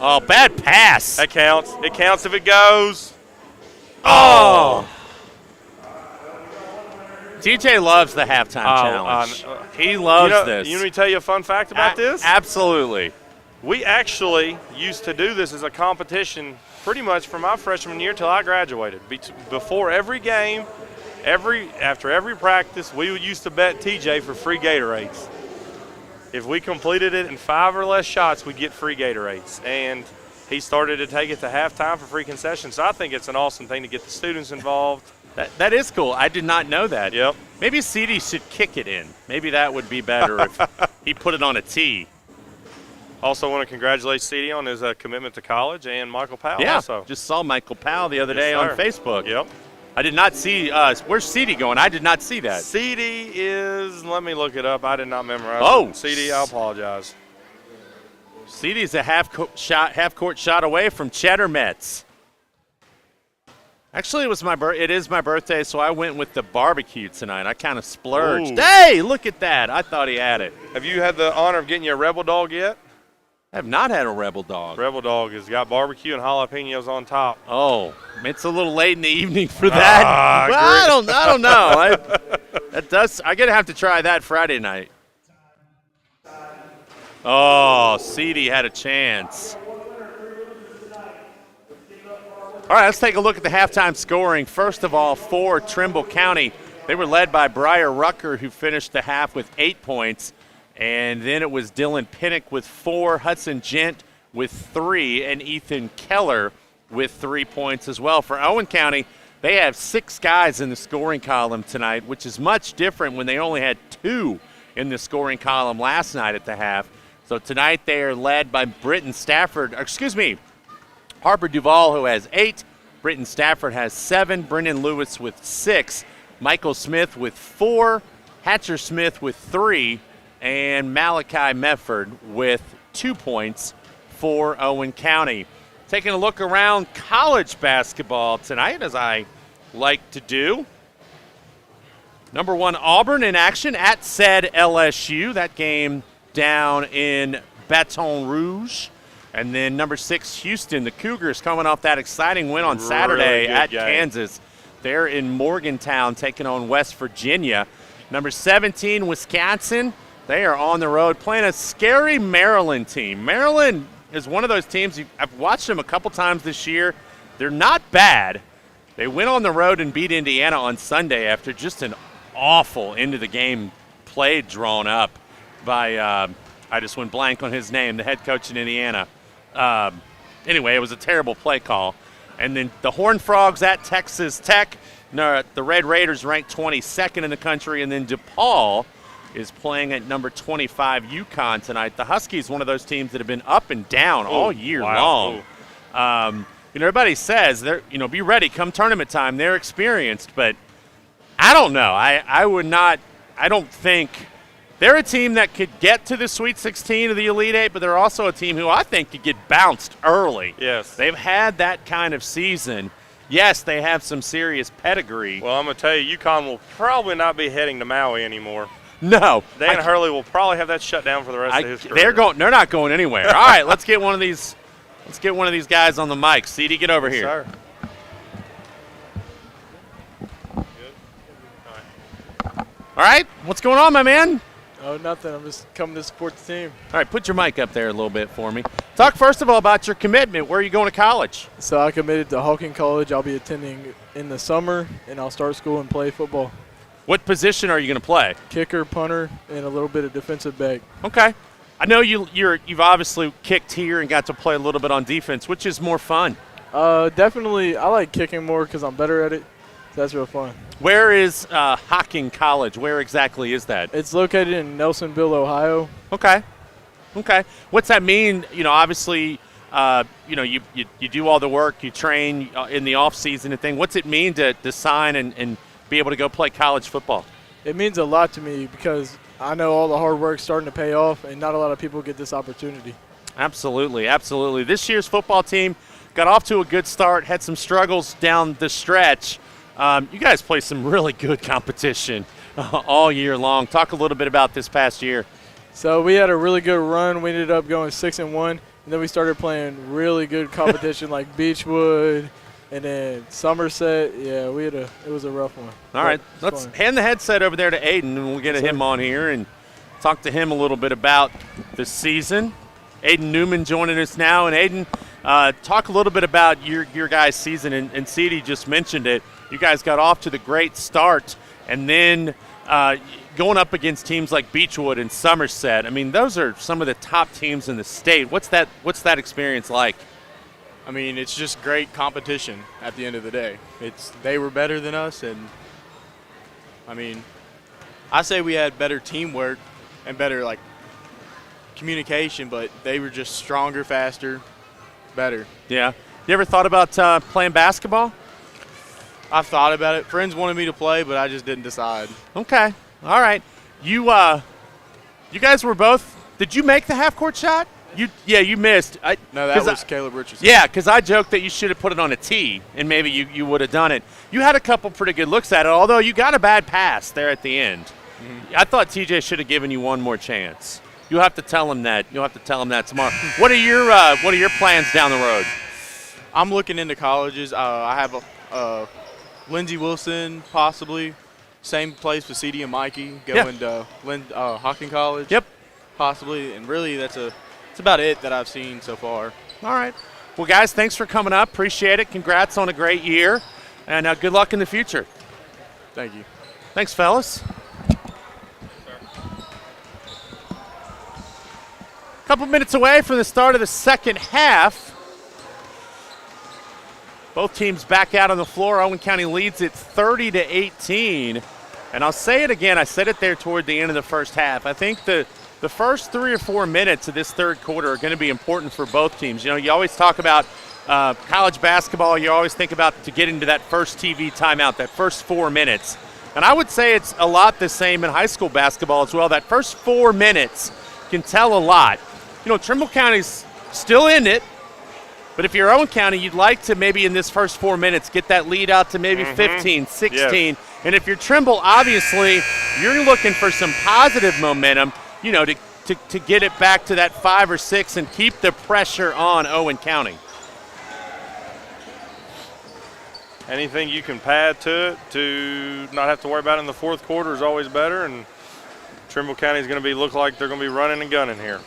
bad pass. That counts. It counts if it goes. Oh. TJ loves the halftime challenge. He loves this. You want me to tell you a fun fact about this? Absolutely. We actually used to do this as a competition pretty much from my freshman year till I graduated. Before every game, after every practice, we used to bet TJ for free Gatorades. If we completed it in 5 or less shots, we'd get free Gatorades. And he started to take it to halftime for free concessions. So I think it's an awesome thing to get the students involved. That is cool. I did not know that. Yep. Maybe CD should kick it in. Maybe that would be better if he put it on a tee. Also want to congratulate CD on his commitment to college and Michael Powell also. also. Just saw Michael Powell the other day on Facebook. Yep. I did not see. Where's CD going? I did not see that. CD is, let me look it up. I did not memorize Oh. it. CD, I apologize. CD's a half-court shot away from Cheddar Metz. Actually, it is my birthday, so I went with the barbecue tonight. I kind of splurged. Ooh. Hey, look at that. I thought he had it. Have you had the honor of getting you a Rebel Dog yet? I have not had a Rebel Dog. Rebel Dog has got barbecue and jalapenos on top. Oh, it's a little late in the evening for that. Well, I don't know. I'm gonna have to try that Friday night. Oh, CD had a chance. All right, let's take a look at the halftime scoring. First of all, for Trimble County, they were led by Briar Rucker, who finished the half with 8 points. And then it was Dylan Pinnock with 4, Hudson Gent with 3, and Ethan Keller with 3 points as well. For Owen County, they have 6 guys in the scoring column tonight, which is much different when they only had 2 in the scoring column last night at the half. So tonight they are led by Harper Duvall, who has 8. Britton Stafford has 7. Brendan Lewis with 6. Michael Smith with 4. Hatcher Smith with 3. And Malachi Mefford with 2 points for Owen County. Taking a look around college basketball tonight, as I like to do. Number 1, Auburn in action at said LSU. That game down in Baton Rouge. And then number 6, Houston. The Cougars coming off that exciting win on Saturday at Kansas. They're in Morgantown taking on West Virginia. Number 17, Wisconsin. They are on the road playing a scary Maryland team. Maryland is one of those teams, I've watched them a couple times this year. They're not bad. They went on the road and beat Indiana on Sunday after just an awful end-of-the-game play drawn up by, I just went blank on his name, the head coach in Indiana. Anyway, it was a terrible play call. And then the Horned Frogs at Texas Tech. No, the Red Raiders ranked 22nd in the country. And then DePaul is playing at number 25 UConn tonight. The Huskies, one of those teams that have been up and down all year long. Everybody says, be ready come tournament time. They're experienced, but I don't know. I don't think they're a team that could get to the Sweet 16 of the Elite Eight, but they're also a team who I think could get bounced early. Yes. They've had that kind of season. Yes, they have some serious pedigree. Well, I'm going to tell you, UConn will probably not be heading to Maui anymore. No. Dan Hurley will probably have that shut down for the rest of his career. They're not going anywhere. All right, let's get one of these guys on the mic. CD, get over here. Sir. All right, what's going on, my man? Oh, nothing. I'm just coming to support the team. All right, put your mic up there a little bit for me. Talk first of all about your commitment. Where are you going to college? So I committed to Hawking College. I'll be attending in the summer, and I'll start school and play football. What position are you going to play? Kicker, punter, and a little bit of defensive back. Okay. I know you've obviously kicked here and got to play a little bit on defense. Which is more fun? Definitely, I like kicking more because I'm better at it. So that's real fun. Where is Hocking College? Where exactly is that? It's located in Nelsonville, Ohio. Okay. What's that mean? Obviously, you do all the work, you train in the off season and thing. What's it mean to sign and be able to go play college football? It means a lot to me because I know all the hard work's starting to pay off, and not a lot of people get this opportunity. Absolutely. This year's football team got off to a good start, had some struggles down the stretch. You guys play some really good competition all year long. Talk a little bit about this past year. So we had a really good run. We ended up going 6-1, and then we started playing really good competition like Beechwood and then Somerset. Yeah, it was a rough one. All right, let's hand the headset over there to Aiden, and we'll get him on here and talk to him a little bit about the season. Aiden Newman joining us now. And Aiden, talk a little bit about your guys' season, and CD just mentioned it. You guys got off to the great start, and then going up against teams like Beechwood and Somerset. I mean, those are some of the top teams in the state. What's that experience like? I mean, it's just great competition at the end of the day. They were better than us, and I mean, I say we had better teamwork and better communication, but they were just stronger, faster, better. Yeah. You ever thought about playing basketball? I've thought about it. Friends wanted me to play, but I just didn't decide. Okay. All right. You guys were both – did you make the half-court shot? You missed. No, that was Caleb Richardson. Yeah, because I joked that you should have put it on a tee, and maybe you would have done it. You had a couple pretty good looks at it, although you got a bad pass there at the end. Mm-hmm. I thought TJ should have given you one more chance. You'll have to tell him that. You'll have to tell him that tomorrow. What are your plans down the road? I'm looking into colleges. I have Lindsey Wilson, possibly. Same place with CD and Mikey, going to Hocking College. Yep. Possibly, and really that's about it that I've seen so far. All right. Well, guys, thanks for coming up. Appreciate it. Congrats on a great year, and good luck in the future. Thank you. Thanks, fellas. A couple minutes away from the start of the second half. Both teams back out on the floor. Owen County leads it 30-18. And I'll say it again. I said it there toward the end of the first half. I think the first 3 or 4 minutes of this third quarter are going to be important for both teams. You know, you always talk about college basketball. You always think about to get into that first TV timeout, that first 4 minutes. And I would say it's a lot the same in high school basketball as well. That first 4 minutes can tell a lot. You know, Trimble County's still in it. But if you're Owen County, you'd like to maybe in this first 4 minutes get that lead out to maybe 15, 16. Yes. And if you're Trimble, obviously, you're looking for some positive momentum, you know, to get it back to that 5 or 6 and keep the pressure on Owen County. Anything you can pad to it to not have to worry about it in the fourth quarter is always better. And Trimble County is going to look like they're going to be running and gunning here.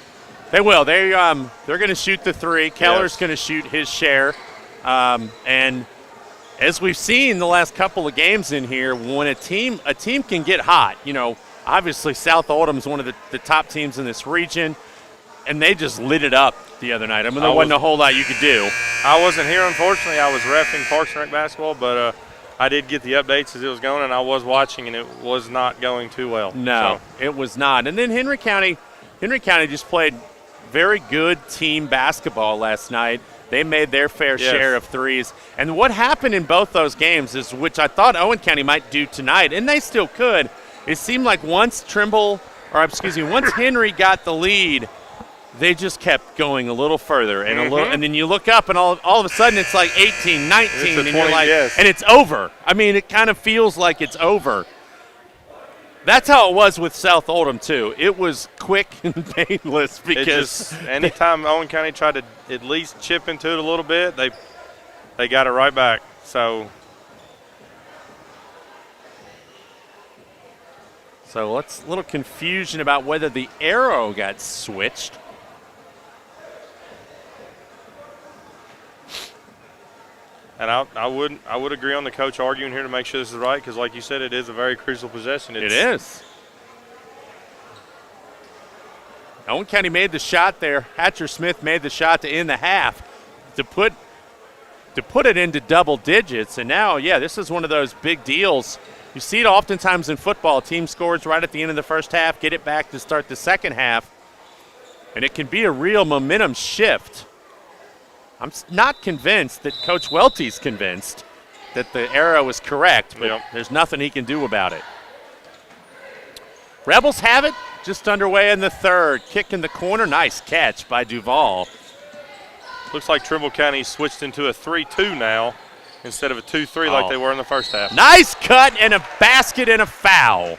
They will. They're going to shoot the three. Keller's going to shoot his share. And as we've seen the last couple of games in here, when a team can get hot, you know, obviously South Oldham's one of the top teams in this region, and they just lit it up the other night. I mean, there wasn't a whole lot you could do. I wasn't here, unfortunately. I was reffing Parks and Rec basketball, but I did get the updates as it was going, and I was watching, and it was not going too well. No, it was not. And then Henry County just played very good team basketball last night. They made their fair share of threes. And what happened in both those games is, which I thought Owen County might do tonight, and they still could, it seemed like once Henry got the lead, they just kept going a little further and and then you look up and all of a sudden it's like 18, 19, and you're like, and it's over. I mean, it kind of feels like it's over. That's how it was with South Oldham, too. It was quick and painless because anytime Owen County tried to at least chip into it a little bit, they got it right back. So let's a little confusion about whether the arrow got switched. And I would agree on the coach arguing here to make sure this is right, because like you said, it is a very crucial possession. It is. Owen County made the shot there. Hatcher Smith made the shot to end the half to put it into double digits. And now, this is one of those big deals. You see it oftentimes in football. A team scores right at the end of the first half, get it back to start the second half, and it can be a real momentum shift. I'm not convinced that Coach Welty's convinced that the arrow is correct, but there's nothing he can do about it. Rebels have it, just underway in the third. Kick in the corner, nice catch by Duval. Looks like Trimble County switched into a 3-2 now instead of a 2-3 like they were in the first half. Nice cut and a basket and a foul.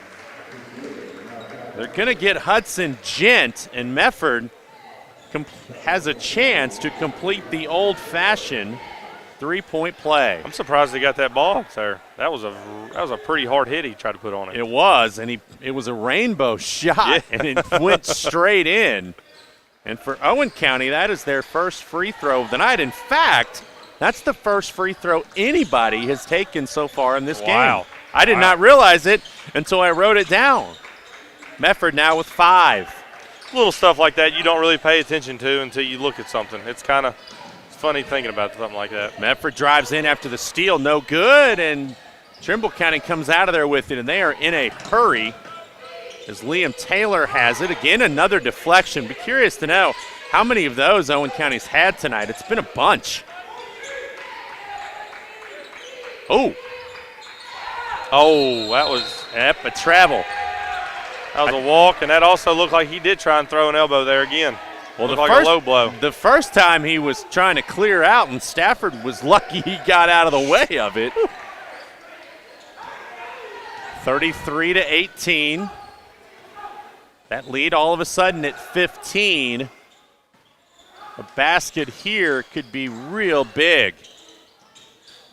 They're going to get Hudson Gent, and Mefford has a chance to complete the old-fashioned three-point play. I'm surprised they got that ball there. That was a pretty hard hit he tried to put on it. It was, and it was a rainbow shot, and it went straight in. And for Owen County, that is their first free throw of the night. In fact, that's the first free throw anybody has taken so far in this game. I did not realize it until I wrote it down. Mefford now with 5. Little stuff like that you don't really pay attention to until you look at something. It's funny thinking about something like that. Mefford drives in after the steal, no good, and Trimble County comes out of there with it, and they are in a hurry as Liam Taylor has it. Again, another deflection. Be curious to know how many of those Owen County's had tonight. It's been a bunch. Oh, Oh, that was Yep, a travel. a walk, and that also looked like he did try and throw an elbow there again. Well, looked like a low blow. The first time he was trying to clear out, and Stafford was lucky he got out of the way of it. 33-18. That lead all of a sudden at 15. A basket here could be real big.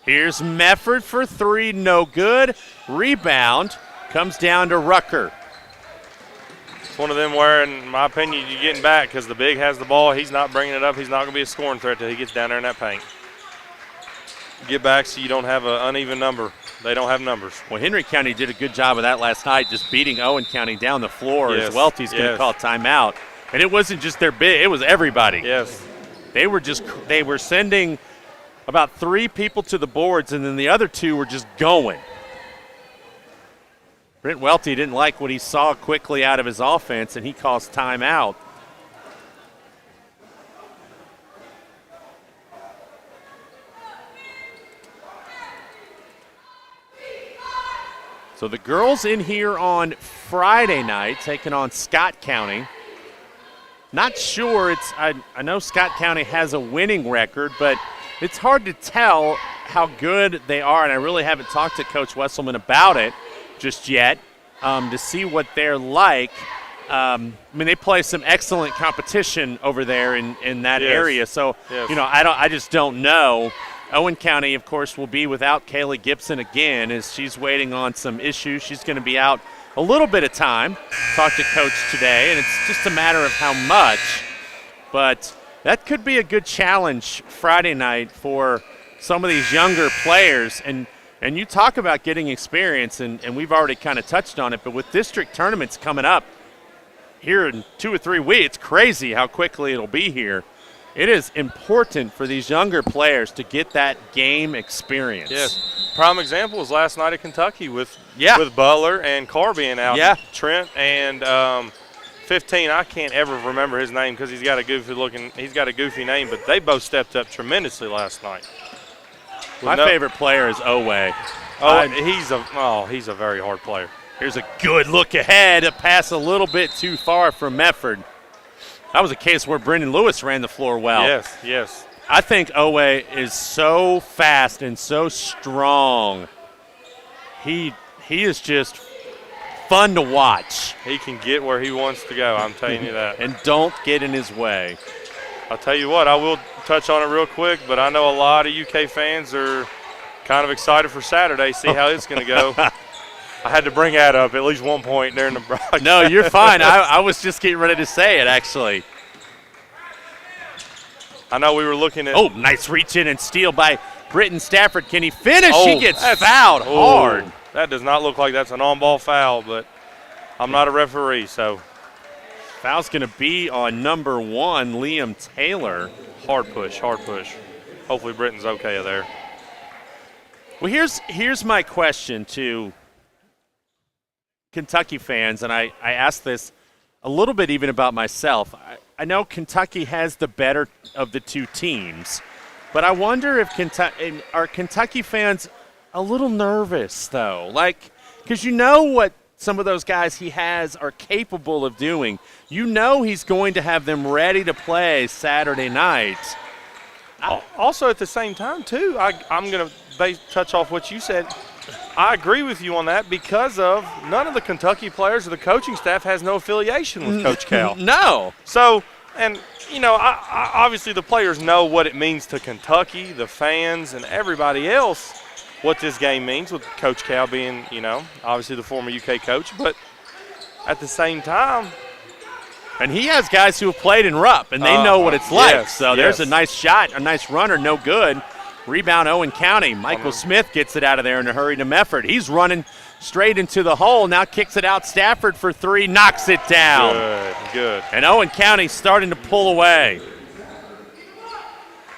Here's Mefford for three, no good. Rebound comes down to Rucker. It's one of them where, in my opinion, you're getting back because the big has the ball. He's not bringing it up. He's not going to be a scoring threat till he gets down there in that paint. Get back so you don't have an uneven number. They don't have numbers. Well, Henry County did a good job of that last night, just beating Owen County down the floor as Welty's going to call timeout. And it wasn't just their big, it was everybody. Yes. They were sending about 3 people to the boards, and then the other 2 were just going. Brent Welty didn't like what he saw quickly out of his offense, and he calls timeout. So the girls in here on Friday night taking on Scott County. Not sure I know Scott County has a winning record, but it's hard to tell how good they are, and I really haven't talked to Coach Wesselman about it just yet to see what they're like. They play some excellent competition over there in that area, so I just don't know. Owen County, of course, will be without Kaylee Gibson again as she's waiting on some issues. She's going to be out a little bit of time. Talked to Coach today, and it's just a matter of how much. But that could be a good challenge Friday night for some of these younger players. And you talk about getting experience, and we've already kind of touched on it, but with district tournaments coming up here in 2 or 3 weeks, it's crazy how quickly it'll be here. It is important for these younger players to get that game experience. Yes. Prime example was last night at Kentucky with Butler and Carr being out. Yeah. Trent and 15, I can't ever remember his name because he's got a goofy name, but they both stepped up tremendously last night. My favorite player is Owen. He's a very hard player. Here's a good look ahead, a pass a little bit too far from Mefford. That was a case where Brendan Lewis ran the floor well. Yes. I think Owe is so fast and so strong. He is just fun to watch. He can get where he wants to go, I'm telling you that. And don't get in his way. I'll tell you what, I will touch on it real quick, but I know a lot of UK fans are kind of excited for Saturday, see how it's going to go. I had to bring that up at least one point during the broadcast. No, you're fine. I was just getting ready to say it, actually. I know we were looking at – Oh, nice reach in and steal by Britton Stafford. Can he finish? Oh, he gets fouled hard. That does not look like that's an on-ball foul, but I'm not a referee, so. Foul's going to be on number 1, Liam Taylor. Hard push. Hopefully Britton's okay there. Well, here's my question to Kentucky fans, and I asked this a little bit even about myself. I know Kentucky has the better of the 2 teams, but I wonder if Kentucky fans a little nervous, though? Like, because you know what some of those guys he has are capable of doing. You know he's going to have them ready to play Saturday night. Also, at the same time, too, I'm going to touch off what you said. I agree with you on that because of none of the Kentucky players or the coaching staff has no affiliation with Coach Cal. No. So, and, I obviously the players know what it means to Kentucky, the fans, and everybody else, what this game means with Coach Cal being, obviously the former UK coach. But at the same time. And he has guys who have played in Rupp, and they know what it's like. Yes, so there's a nice shot, a nice runner, no good. Rebound Owen County. Michael Smith gets it out of there in a hurry to Mefford. He's running straight into the hole. Now kicks it out. Stafford for 3, knocks it down. Good. And Owen County starting to pull away.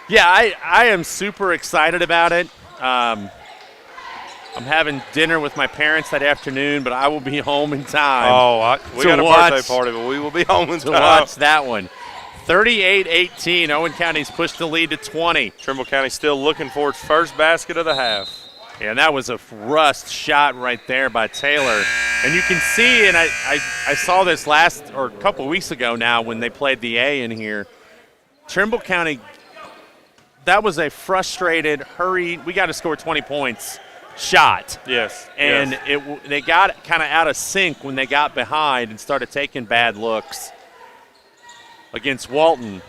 Yeah, I am super excited about it. I'm having dinner with my parents that afternoon, but I will be home in time. We got a birthday party, but we will be home in time. To watch that one. 38-18. Owen County's pushed the lead to 20. Trimble County still looking for its first basket of the half. And that was a rust shot right there by Taylor. And you can see, and I saw this a couple weeks ago now when they played the A in here. Trimble County, that was a frustrated, hurried, we got to score 20 points shot. Yes. And they got kind of out of sync when they got behind and started taking bad looks against Walton.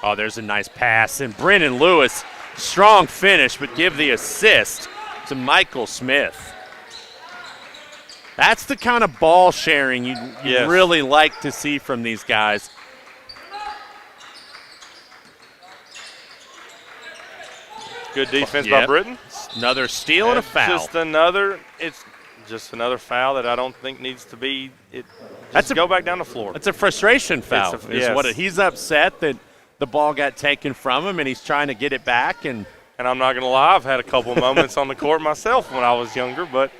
Oh, there's a nice pass. And Brennan Lewis, strong finish, but give the assist to Michael Smith. That's the kind of ball sharing you really like to see from these guys. Good defense by Britton. Another steal and a foul. It's just another foul that I don't think needs to be. Go back down the floor. It's a frustration foul. He's upset that the ball got taken from him and he's trying to get it back. And I'm not going to lie, I've had a couple of moments on the court myself when I was younger, but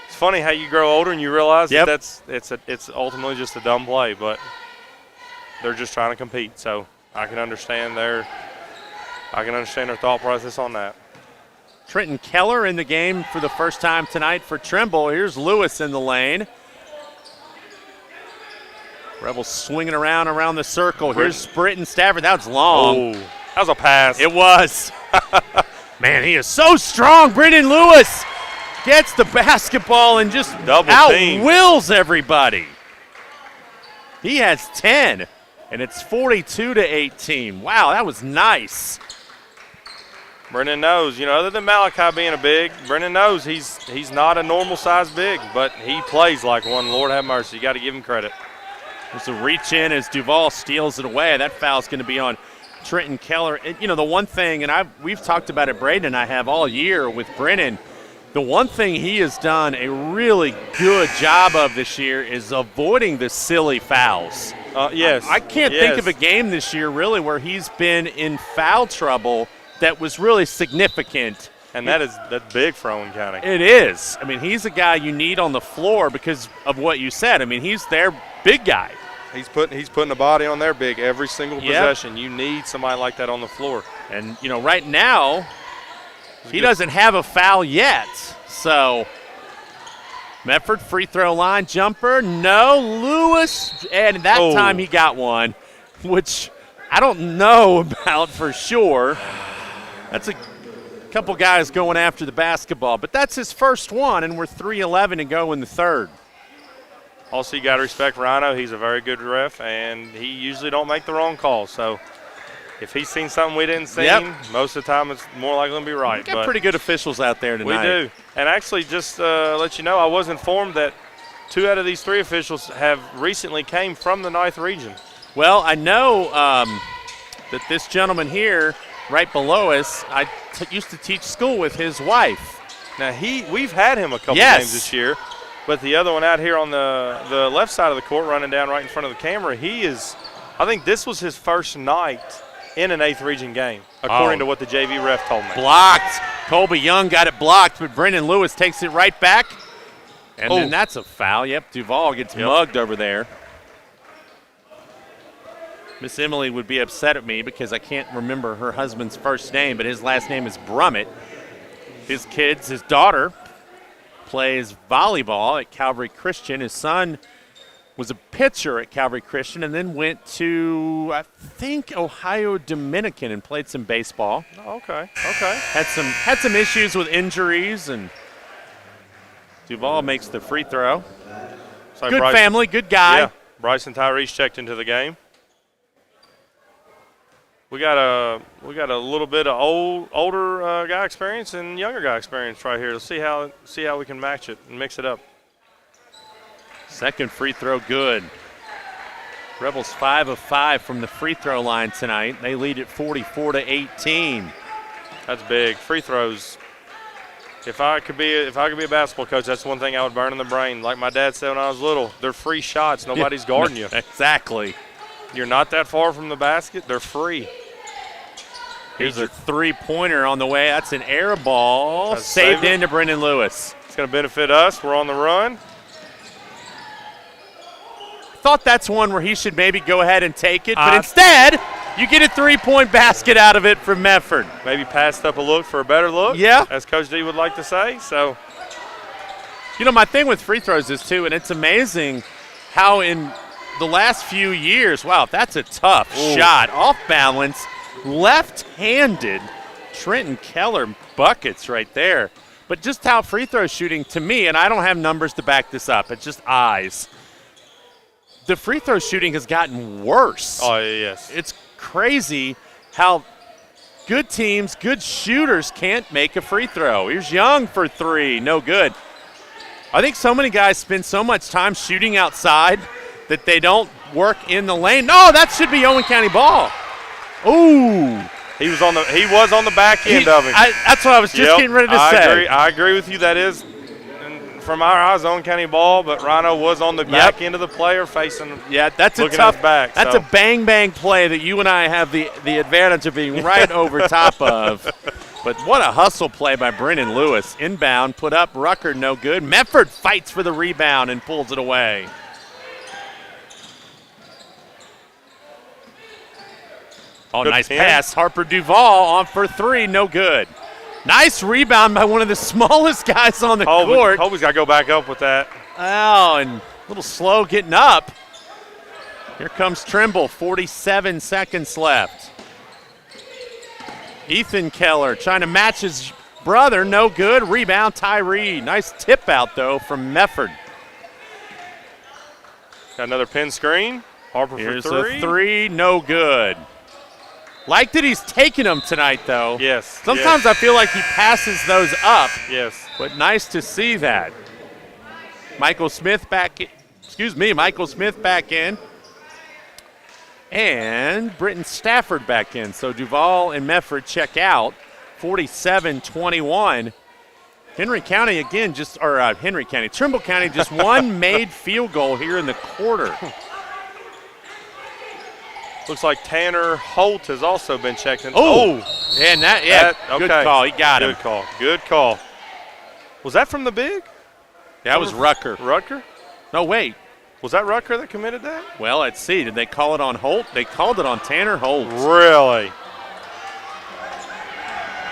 it's funny how you grow older and you realize that it's ultimately just a dumb play, but they're just trying to compete. So I can understand their thought process on that. Trenton Keller in the game for the first time tonight for Trimble. Here's Lewis in the lane. Rebels swinging around the circle. Here's Britton Stafford. That was long. Oh, that was a pass. It was. Man, he is so strong. Brennan Lewis gets the basketball and just out-wills everybody. He has 10, and it's 42-18. Wow, that was nice. Brennan knows, other than Malachi being a big, Brennan knows he's not a normal size big, but he plays like one. Lord have mercy. You got to give him credit. There's a reach in as Duval steals it away. That foul's going to be on Trenton Keller. And, the one thing, and we've talked about it, Braden and I have all year with Brennan, the one thing he has done a really good job of this year is avoiding the silly fouls. Yes. I can't think of a game this year really where he's been in foul trouble that was really significant. And that's big for Owen County. It is. I mean, he's a guy you need on the floor because of what you said. I mean, he's their big guy. He's putting a body on their big every single possession. You need somebody like that on the floor. And, right now, he doesn't have a foul yet. So, Medford free throw line jumper. No. Lewis, and that time he got one, which I don't know about for sure. That's a couple guys going after the basketball, but that's his first one, and we're 3:11 to go in the third. Also, you got to respect Rhino. He's a very good ref, and he usually don't make the wrong call. So if he's seen something we didn't see, most of the time it's more likely to be right. We got pretty good officials out there tonight. We do. And actually, just let you know, I was informed that 2 out of these 3 officials have recently came from the 9th region. Well, I know that this gentleman here, right below us, I used to teach school with his wife. Now, we've had him a couple games this year. But the other one out here on the left side of the court, running down right in front of the camera, I think this was his first night in an 8th region game, according to what the JV ref told me. Blocked. Colby Young got it blocked, but Brennan Lewis takes it right back. And then that's a foul. Yep, Duval gets mugged over there. Miss Emily would be upset at me because I can't remember her husband's first name, but his last name is Brummett. His daughter, plays volleyball at Calvary Christian. His son was a pitcher at Calvary Christian and then went to, I think, Ohio Dominican and played some baseball. Oh, okay. Had some issues with injuries, and Duval makes the free throw. So good family, good guy. Yeah, Bryson Tyrese checked into the game. We got a little bit of older guy experience and younger guy experience right here. Let's see how we can match it and mix it up. Second free throw good. Rebels 5 of 5 from the free throw line tonight. They lead at 44-18. That's big. Free throws. If I could be a basketball coach, that's one thing I would burn in the brain. Like my dad said when I was little, they're free shots. Nobody's guarding you. Exactly. You're not that far from the basket. They're free. Here's a three-pointer on the way. That's an air ball. Saved into Brendan Lewis. It's going to benefit us. We're on the run. Thought that's one where he should maybe go ahead and take it, but instead You get a three-point basket out of it from Medford. Maybe passed up a look for a better look. Yeah. As Coach D would like to say. So, you know, my thing with free throws is, too, and it's amazing how in the last few years, wow, that's a tough shot. Off balance, left-handed. Trenton Keller buckets right there. But just how free throw shooting, to me, and I don't have numbers to back this up, it's just eyes. The free throw shooting has gotten worse. oh, yes. It's crazy how good teams, good shooters can't make a free throw. Here's Young for three, no good. I think so many guys spend so much time shooting outside that they don't work in the lane. No, that should be Owen County ball. Ooh. He was on the back end of him. That's what I was just getting ready to say. I agree with you. That is, from our eyes, Owen County ball, but Rhino was on the back end of the player facing. Yeah, that's a looking tough at his back. That's a bang play that you and I have the advantage of being right over top of. But what a hustle play by Brennan Lewis. Inbound, put up, Rucker, no good. Medford fights for the rebound and pulls it away. Oh, Good nice pin. pass. Harper Duvall on for three, no good. Nice rebound by one of the smallest guys on the court. Colby's got to go back up with that. Oh, and a little slow getting up. Here comes Trimble, 47 seconds left. Ethan Keller trying to match his brother, no good. Rebound, Tyree. Nice tip out, though, from Medford. Got another pin screen. Harper Here's for three. a three, no good. Like that he's taking them tonight, though. Yes. Sometimes I feel like he passes those up. Yes. But nice to see that. Michael Smith back in. And Britton Stafford back in. So Duval and Medford check out. 47-21. Trimble County just one made field goal here in the quarter. Looks like Tanner Holt has also been checked in. And good call. He got him. Good call. Was that from the big? That was Rucker. Rucker? No, wait. Was that Rucker that committed that? Well, let's see. Did they call it on Holt? They called it on Tanner Holt. Really?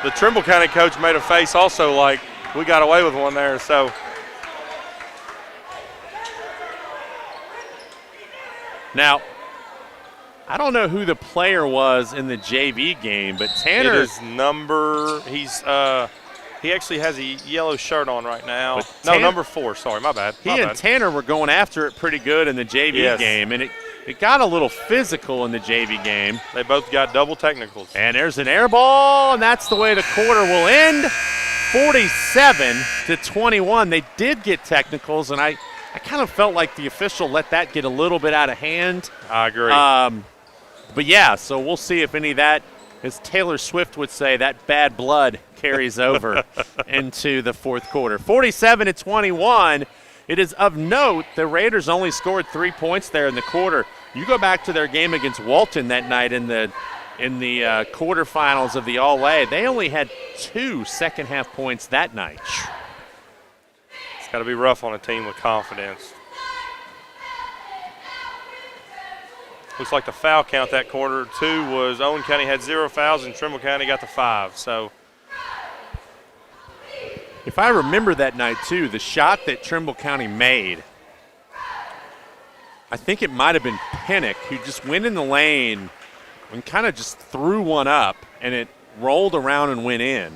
The Trimble County coach made a face also like, we got away with one there, so. Now, I don't know who the player was in the JV game, but Tanner. It is he actually has a yellow shirt on right now. Number 4. Sorry, my bad. And Tanner were going after it pretty good in the JV game, and it got a little physical in the JV game. They both got double technicals. And there's an air ball, and that's the way the quarter will end. 47-21. They did get technicals, and I kind of felt like the official let that get a little bit out of hand. I agree. But yeah, so we'll see if any of that, as Taylor Swift would say, that bad blood carries over into the fourth quarter. 47-21. It is of note the Raiders only scored 3 points there in the quarter. You go back to their game against Walton that night in the quarterfinals of the All-A. They only had 2 second-half points that night. It's got to be rough on a team with confidence. Looks like the foul count that quarter, too, was Owen County had 0 fouls and Trimble County got the 5. So, if I remember that night, too, the shot that Trimble County made, I think it might have been Pinnock, who just went in the lane and kind of just threw one up, and it rolled around and went in.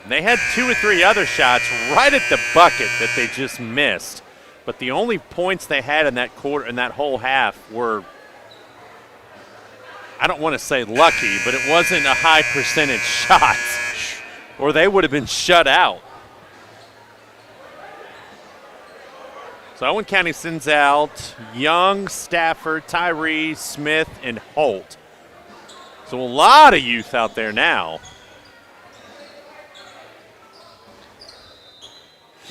And they had 2 or 3 other shots right at the bucket that they just missed. But the only points they had in that quarter, in that whole half, were, I don't want to say lucky, but it wasn't a high percentage shot, or they would have been shut out. So Owen County sends out Young, Stafford, Tyree, Smith, and Holt. So a lot of youth out there now.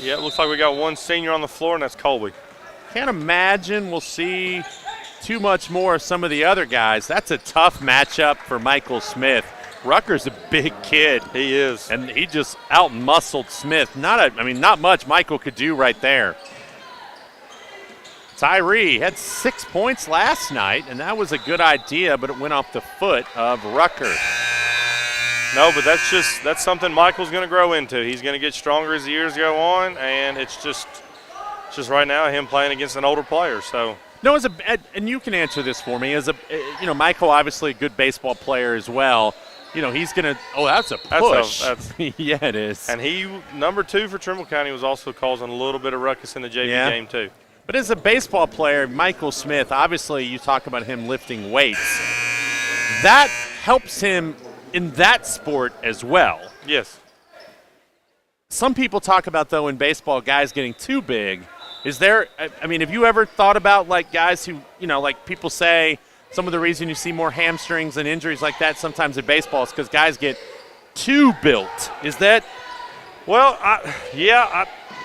yeah, it looks like we got one senior on the floor, and that's Colby. Can't imagine we'll see too much more of some of the other guys. That's a tough matchup for Michael Smith. Rucker's a big kid. He is. And he just out-muscled Smith. Not much Michael could do right there. Tyree had 6 points last night, and that was a good idea, but it went off the foot of Rucker. No, but that's something Michael's going to grow into. He's going to get stronger as the years go on, and it's just right now him playing against an older player. So no, and you can answer this for me. Michael, obviously a good baseball player as well. He's going to – that's a push. Yeah, it is. And he, number 2 for Trimble County, was also causing a little bit of ruckus in the JV game too. But as a baseball player, Michael Smith, obviously you talk about him lifting weights. That helps him in that sport as well. Yes. Some people talk about, though, in baseball, guys getting too big. Is there – have you ever thought about, like, guys who, like people say some of the reason you see more hamstrings and injuries like that sometimes in baseball is because guys get too built. Is that – Well,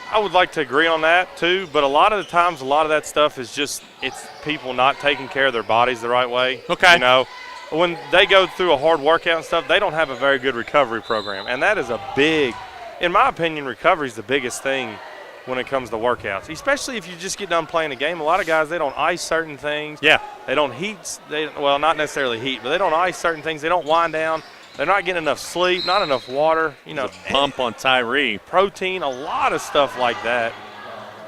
I would like to agree on that too, but a lot of the times, a lot of that stuff is just it's people not taking care of their bodies the right way. Okay. When they go through a hard workout and stuff, they don't have a very good recovery program, and that is in my opinion, recovery is the biggest thing when it comes to workouts, especially if you just get done playing a game. A lot of guys, they don't ice certain things. Yeah. They don't heat. Not necessarily heat, but they don't ice certain things. They don't wind down. They're not getting enough sleep, not enough water. Pump on Tyree. Protein, a lot of stuff like that.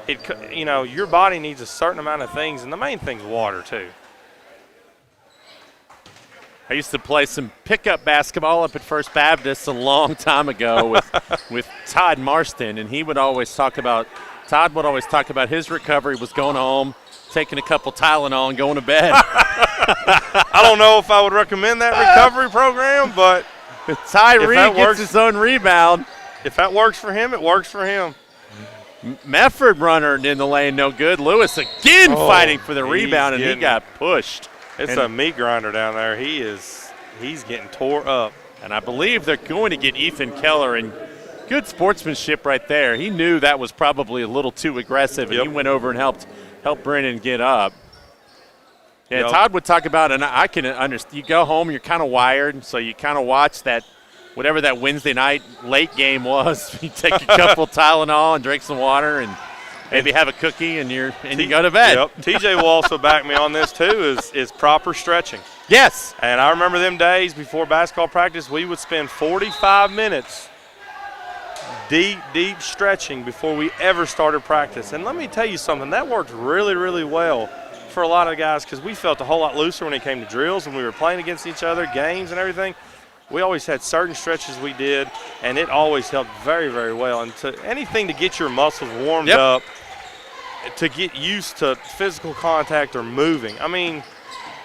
Your body needs a certain amount of things, and the main thing's water too. I used to play some pickup basketball up at First Baptist a long time ago with Todd Marston, and Todd would always talk about his recovery was going home, taking a couple Tylenol and going to bed. I don't know if I would recommend that recovery program, but Tyree gets his own rebound. If that works for him, it works for him. Mefford runner in the lane, no good. Lewis again fighting for the rebound, and he got pushed. It's a meat grinder down there. He's getting tore up. And I believe they're going to get Ethan Keller, and good sportsmanship right there. He knew that was probably a little too aggressive, and he went over and helped Brennan get up. Yeah, Todd would talk about, and I can understand, you go home, you're kind of wired, so you kind of watch that, whatever that Wednesday night late game was. You take a couple Tylenol and drink some water and maybe have a cookie and you go to bed. Yep. TJ will also back me on this too, is proper stretching. Yes. And I remember them days before basketball practice, we would spend 45 minutes deep stretching before we ever started practice. And let me tell you something, that worked really, really well for a lot of guys because we felt a whole lot looser when it came to drills and we were playing against each other, games and everything. We always had certain stretches we did, and it always helped very, very well. And anything to get your muscles warmed up, to get used to physical contact or moving. I mean,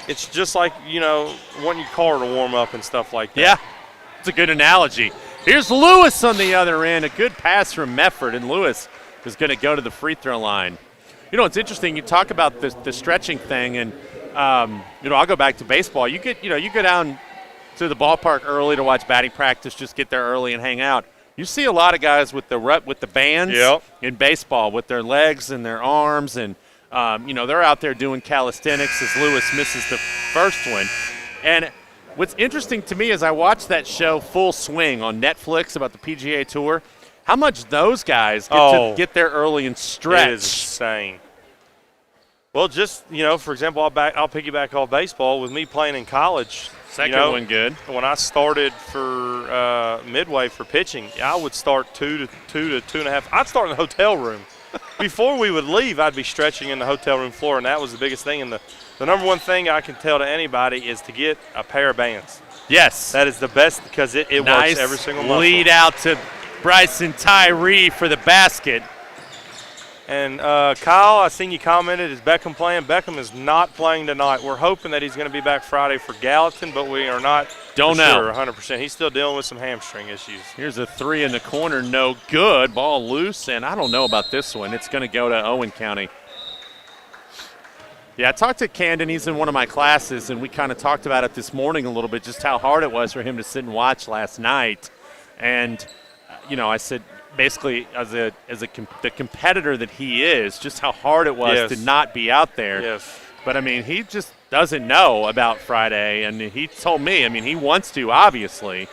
it's just like, wanting your car to warm up and stuff like that. Yeah, it's a good analogy. Here's Lewis on the other end. A good pass from Mefford, and Lewis is going to go to the free throw line. It's interesting. You talk about the stretching thing, and I'll go back to baseball. You go down to the ballpark early to watch batting practice. Just get there early and hang out. You see a lot of guys with the bands in baseball with their legs and their arms, and they're out there doing calisthenics as Lewis misses the first one. And what's interesting to me is I watched that show Full Swing on Netflix about the PGA Tour. How much those guys get there early and stretch. It is insane. Well, just, for example, I'll piggyback off baseball with me playing in college. Second one good. When I started for Midway for pitching, I would start 2 to 2.5. I'd start in the hotel room. Before we would leave, I'd be stretching in the hotel room floor, and that was the biggest thing. And the number one thing I can tell to anybody is to get a pair of bands. Yes. That is the best because it works every single muscle. Lead out to Bryson Tyree for the basket. And Kyle, I seen you commented, is Beckham playing? Beckham is not playing tonight. We're hoping that he's going to be back Friday for Gallatin, but we are not sure 100%. He's still dealing with some hamstring issues. Here's a three in the corner, no good. Ball loose, and I don't know about this one. It's going to go to Owen County. Yeah, I talked to Camden. He's in one of my classes, and we kind of talked about it this morning a little bit, just how hard it was for him to sit and watch last night. And, I said, basically, as the competitor that he is, just how hard it was to not be out there. Yes. But, he just doesn't know about Friday, and he told me, he wants to, obviously,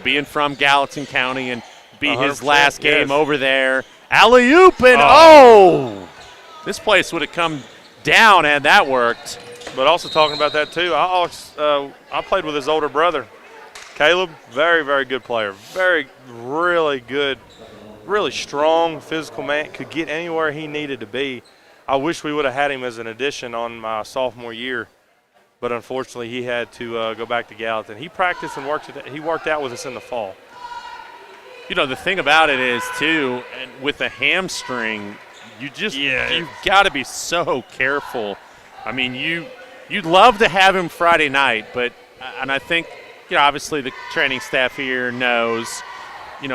being from Gallatin County and be his last game over there. Alley-oop, and this place would have come down, and that worked. But also talking about that too, I played with his older brother, Caleb. Very, very good player. Really good, really strong physical man. Could get anywhere he needed to be. I wish we would have had him as an addition on my sophomore year, but unfortunately he had to go back to Gallatin. He practiced and he worked out with us in the fall. You know, the thing about it is, too, and with a hamstring, you've got to be so careful. I mean, you'd love to have him Friday night, and I think, obviously the training staff here knows,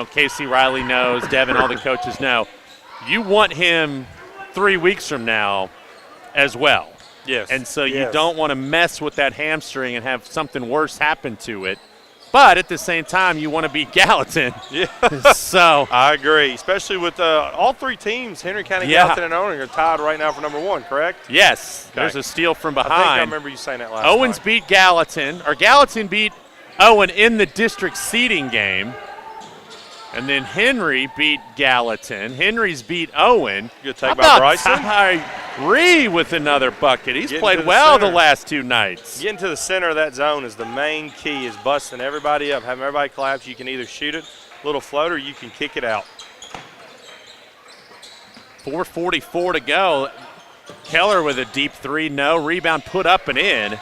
Casey Riley knows, Devin, all the coaches know. You want him 3 weeks from now as well. Yes. And so you don't want to mess with that hamstring and have something worse happen to it. But at the same time, you want to beat Gallatin. Yeah. So I agree, especially with all three teams, Henry County, Gallatin, and Owen, are tied right now for number one, correct? Yes. Okay. There's a steal from behind. I think I remember you saying that last Owens night. beat Gallatin, or Gallatin beat Owen in the district seeding game. And then Henry beat Gallatin. Henry's beat Owen. Good take by Bryson. Tyree with another bucket. He's played the well center. the last 2 nights. Getting to the center of that zone is the main key, is busting everybody up, having everybody collapse. You can either shoot it, little floater, you can kick it out. 4:44 to go. Keller with a deep 3, no. Rebound put up and in.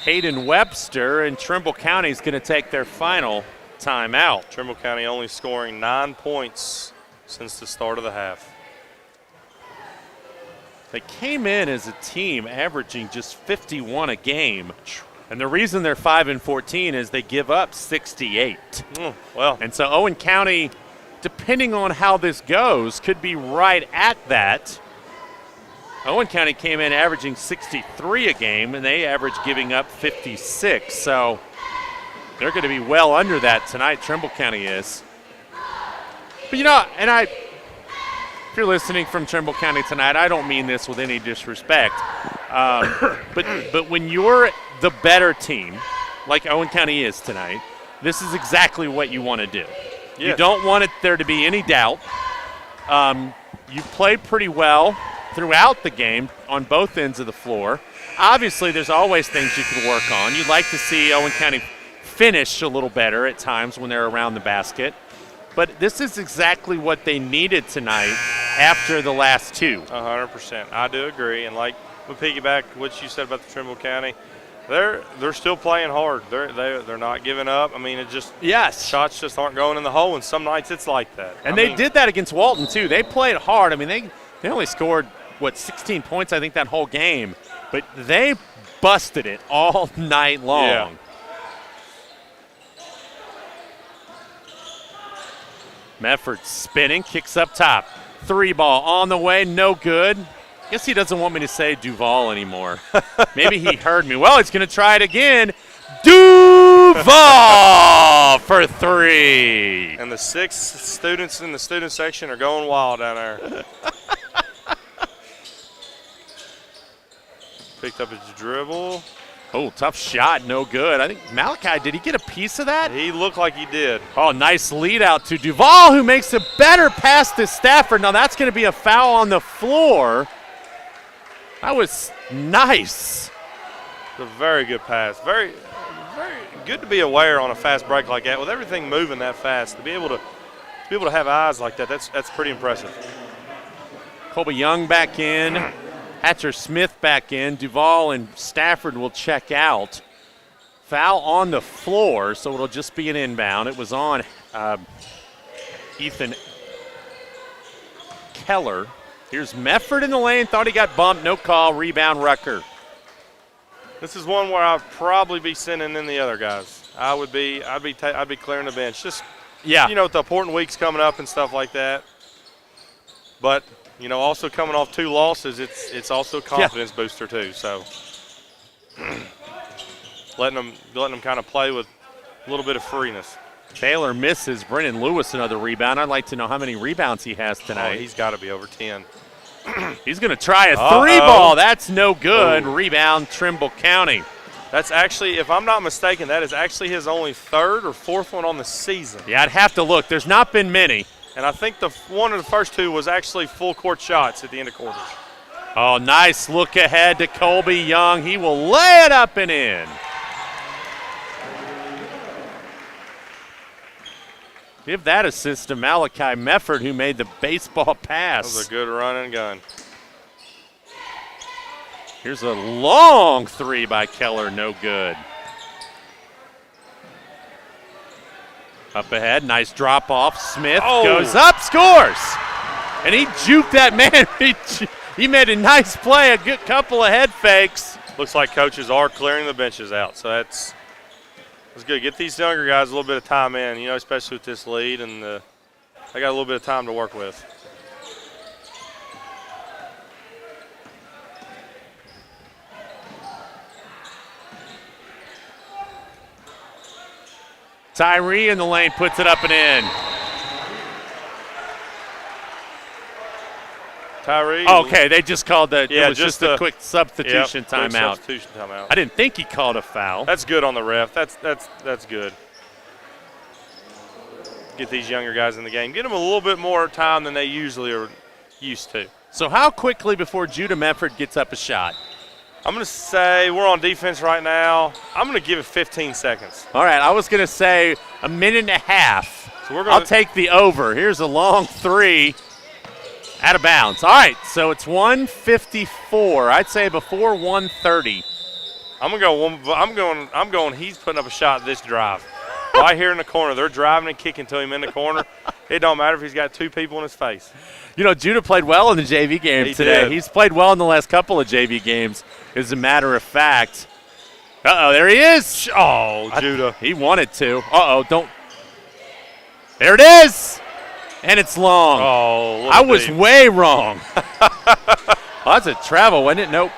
Hayden Webster, and Trimble County is going to take their final timeout. Trimble County only scoring 9 points since the start of the half. They came in as a team averaging just 51 a game. And the reason they're 5-14 is they give up 68. Well, and so Owen County, depending on how this goes, could be right at that. Owen County came in averaging 63 a game, and they average giving up 56. So they're going to be well under that tonight, Trimble County is. But, if you're listening from Trimble County tonight, I don't mean this with any disrespect. But when you're the better team, like Owen County is tonight, this is exactly what you want to do. Yes. You don't want there to be any doubt. You played pretty well throughout the game on both ends of the floor. Obviously, there's always things you can work on. You'd like to see Owen County finish a little better at times when they're around the basket. But this is exactly what they needed tonight after the last 2. 100%. I do agree. And like we piggyback what you said about the Trimble County, they're still playing hard. They're not giving up. I mean, shots just aren't going in the hole, and some nights it's like that. And they did that against Walton too. They played hard. I mean, they only scored 16 points I think that whole game, but they busted it all night long. Yeah. Mefford spinning, kicks up top. 3 ball on the way, no good. Guess he doesn't want me to say Duval anymore. Maybe he heard me. Well, he's going to try it again. Duval for 3. And the 6 students in the student section are going wild down there. Picked up his dribble. Oh, tough shot, no good. I think Malachi, did he get a piece of that? He looked like he did. Oh, nice lead out to Duval, who makes a better pass to Stafford. Now that's going to be a foul on the floor. That was nice. It's a very good pass. Very, very good to be aware on a fast break like that. With everything moving that fast, to be able to have eyes like that, that's pretty impressive. Colby Young back in. Hatcher Smith back in. Duval and Stafford will check out. Foul on the floor, so it'll just be an inbound. It was on Ethan Keller. Here's Mefford in the lane. Thought he got bumped. No call. Rebound, Rucker. This is one where I'd probably be sending in the other guys. I'd be clearing the bench. Just with the important weeks coming up and stuff like that. But also coming off 2 losses, it's also a confidence booster too. So letting them kind of play with a little bit of freeness. Taylor misses. Brennan Lewis another rebound. I'd like to know how many rebounds he has tonight. Oh, he's got to be over 10. He's going to try a 3-ball. That's no good. Rebound, Trimble County. That's actually, if I'm not mistaken, that is actually his only 3rd or 4th one on the season. Yeah, I'd have to look. There's not been many. And I think one of the first 2 was actually full court shots at the end of quarters. Oh, nice look ahead to Colby Young. He will lay it up and in. Give that assist to Malachi Mefford, who made the baseball pass. That was a good run and gun. Here's a long three by Keller, no good. Up ahead, nice drop off. Smith goes up, scores. And he juked that man. He made a nice play, a good couple of head fakes. Looks like coaches are clearing the benches out, so that's good. Get these younger guys a little bit of time in, especially with this lead, and they got a little bit of time to work with. Tyree in the lane puts it up and in. Tyree. Okay, they just called it was just a quick substitution quick timeout. Substitution timeout. I didn't think he called a foul. That's good on the ref. That's good. Get these younger guys in the game. Get them a little bit more time than they usually are used to. So how quickly before Judah Mefford gets up a shot? I'm going to say we're on defense right now. I'm going to give it 15 seconds. All right, I was going to say a minute and a half. So I'll take the over. Here's a long three. Out of bounds. All right, so it's 1:54. I'd say before 1:30. I'm going. He's putting up a shot this drive, right here in the corner. They're driving and kicking to him in the corner. It don't matter if he's got two people in his face. Judah played well in the JV game today. Did. He's played well in the last couple of JV games, as a matter of fact. There he is. Oh, Judah. He wanted to. Don't. There it is. And it's long. Oh, I was way wrong. That's a travel, wasn't it? Nope.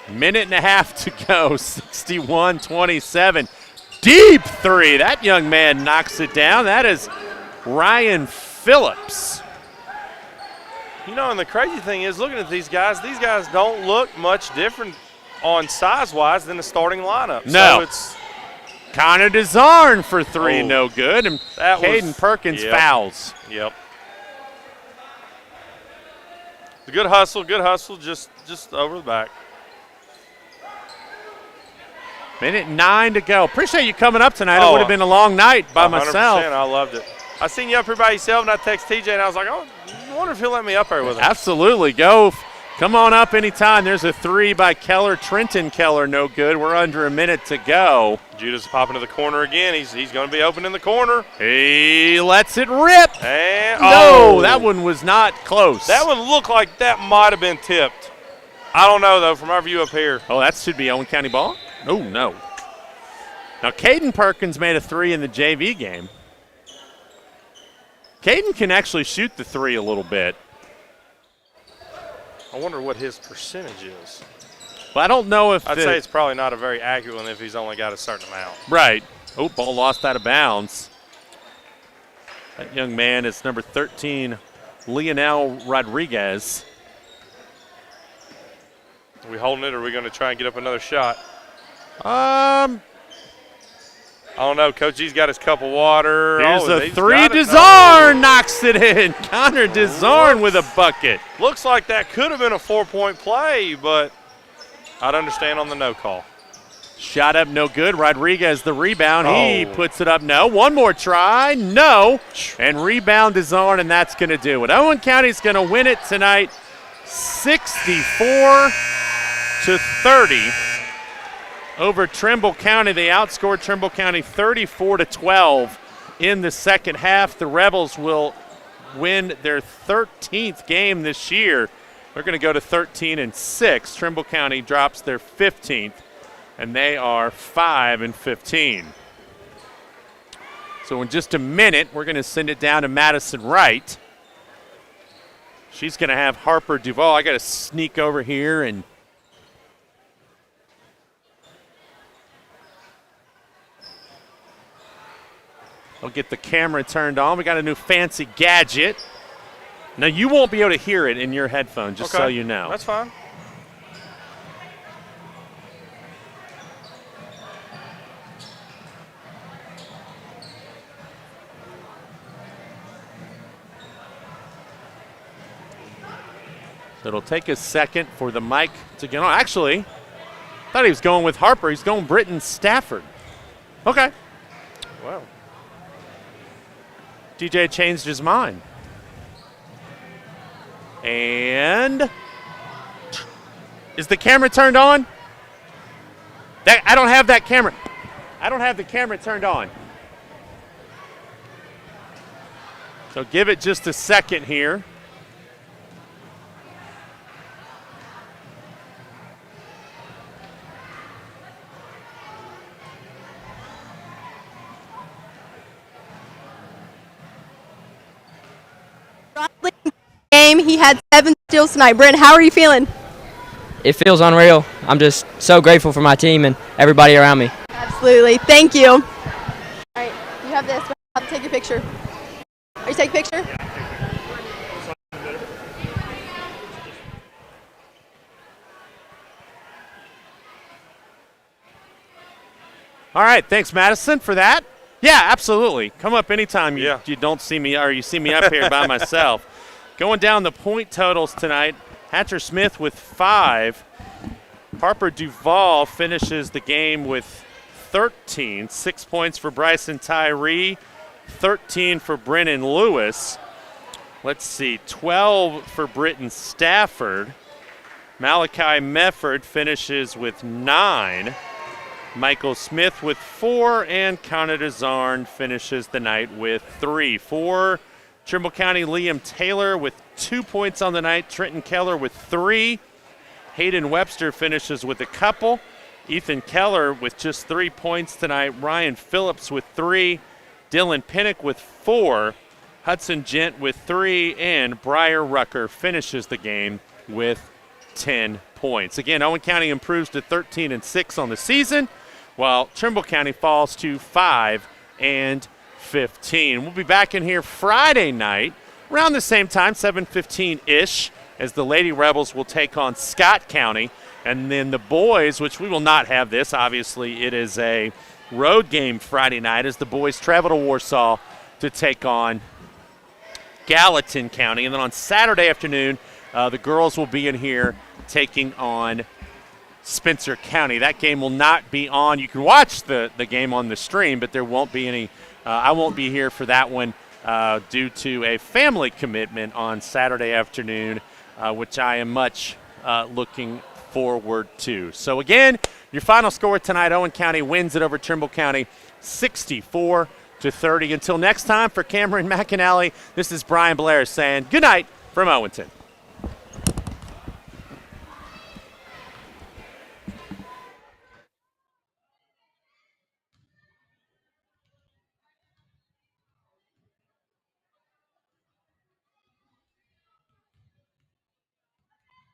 Minute and a half to go. 61-27. Deep three. That young man knocks it down. That is Ryan Phillips. And the crazy thing is, looking at these guys don't look much different on size-wise than the starting lineup. No. So it's Connor DeZarn for three, no good. And Caden Perkins fouls. Yep. Good hustle, just over the back. Minute 9 to go. Appreciate you coming up tonight. It would have been a long night by 100%, myself. I loved it. I seen you up here by yourself, and I text TJ, and I was like, I wonder if he'll let me up there with him. Absolutely. Go. Come on up anytime. There's a three by Keller. Trenton Keller, no good. We're under a minute to go. Judah's popping to the corner again. He's going to be open in the corner. He lets it rip. And no, that one was not close. That one looked like that might have been tipped. I don't know, though, from our view up here. Oh, that should be Owen County ball? Oh, no. Now, Caden Perkins made a three in the JV game. Caden can actually shoot the three a little bit. I wonder what his percentage is. Well, I don't know if I'd say it's probably not a very accurate one if he's only got a certain amount. Right. Oh, ball lost out of bounds. That young man is number 13, Leonel Rodriguez. Are we holding it, or are we going to try and get up another shot? I don't know. Coach G's got his cup of water. Here's a three. DeZarn knocks it in. Connor DeZarn with a bucket. Looks like that could have been a 4-point play, but I'd understand on the no call. Shot up, no good. Rodriguez the rebound. He puts it up. No. One more try. No. And rebound DeZarn, and that's going to do it. Owen County's going to win it tonight 64-30. Over Trimble County. They outscored Trimble County 34-12 in the second half. The Rebels will win their 13th game this year. They're going to go to 13-6. Trimble County drops their 15th, and they are 5-15. So in just a minute, we're going to send it down to Madison Wright. She's going to have Harper Duvall. I got to sneak over here and I'll get the camera turned on. We got a new fancy gadget. Now, you won't be able to hear it in your headphones, just so you know. That's fine. It'll take a second for the mic to get on. Actually, I thought he was going with Harper. He's going Britton Stafford. Okay. Wow. DJ changed his mind. And is the camera turned on? I don't have that camera. I don't have the camera turned on. So give it just a second here. Game. He had 7 steals tonight. Brent, how are you feeling? It feels unreal. I'm just so grateful for my team and everybody around me. Absolutely. Thank you. All right, you have this. I'll have to take your picture. Are you taking a picture? All right, thanks, Madison, for that. Yeah, absolutely. Come up anytime you don't see me or you see me up here by myself. Going down the point totals tonight, Hatcher Smith with 5. Harper Duvall finishes the game with 13. 6 points for Bryson Tyree, 13 for Brennan Lewis. Let's see, 12 for Britton Stafford. Malachi Mefford finishes with 9. Michael Smith with 4, and Canada Zarn finishes the night with 3. For Trimble County, Liam Taylor with 2 points on the night. Trenton Keller with 3. Hayden Webster finishes with a couple. Ethan Keller with just 3 points tonight. Ryan Phillips with 3. Dylan Pinnock with 4. Hudson Gent with 3. And Briar Rucker finishes the game with 10 points. Again, Owen County improves to 13-6 on the season, while Trimble County falls to 5-15. We'll be back in here Friday night around the same time, 7:15-ish, as the Lady Rebels will take on Scott County. And then the boys, which we will not have this, obviously it is a road game Friday night, as the boys travel to Warsaw to take on Gallatin County. And then on Saturday afternoon, the girls will be in here taking on Spencer County. That game will not be on. You can watch the game on the stream, but there won't be any. I won't be here for that one due to a family commitment on Saturday afternoon, which I am much looking forward to. So again, your final score tonight, Owen County wins it over Trimble County 64-30. Until next time, for Cameron McAnally, this is Brian Blair saying good night from Owenton.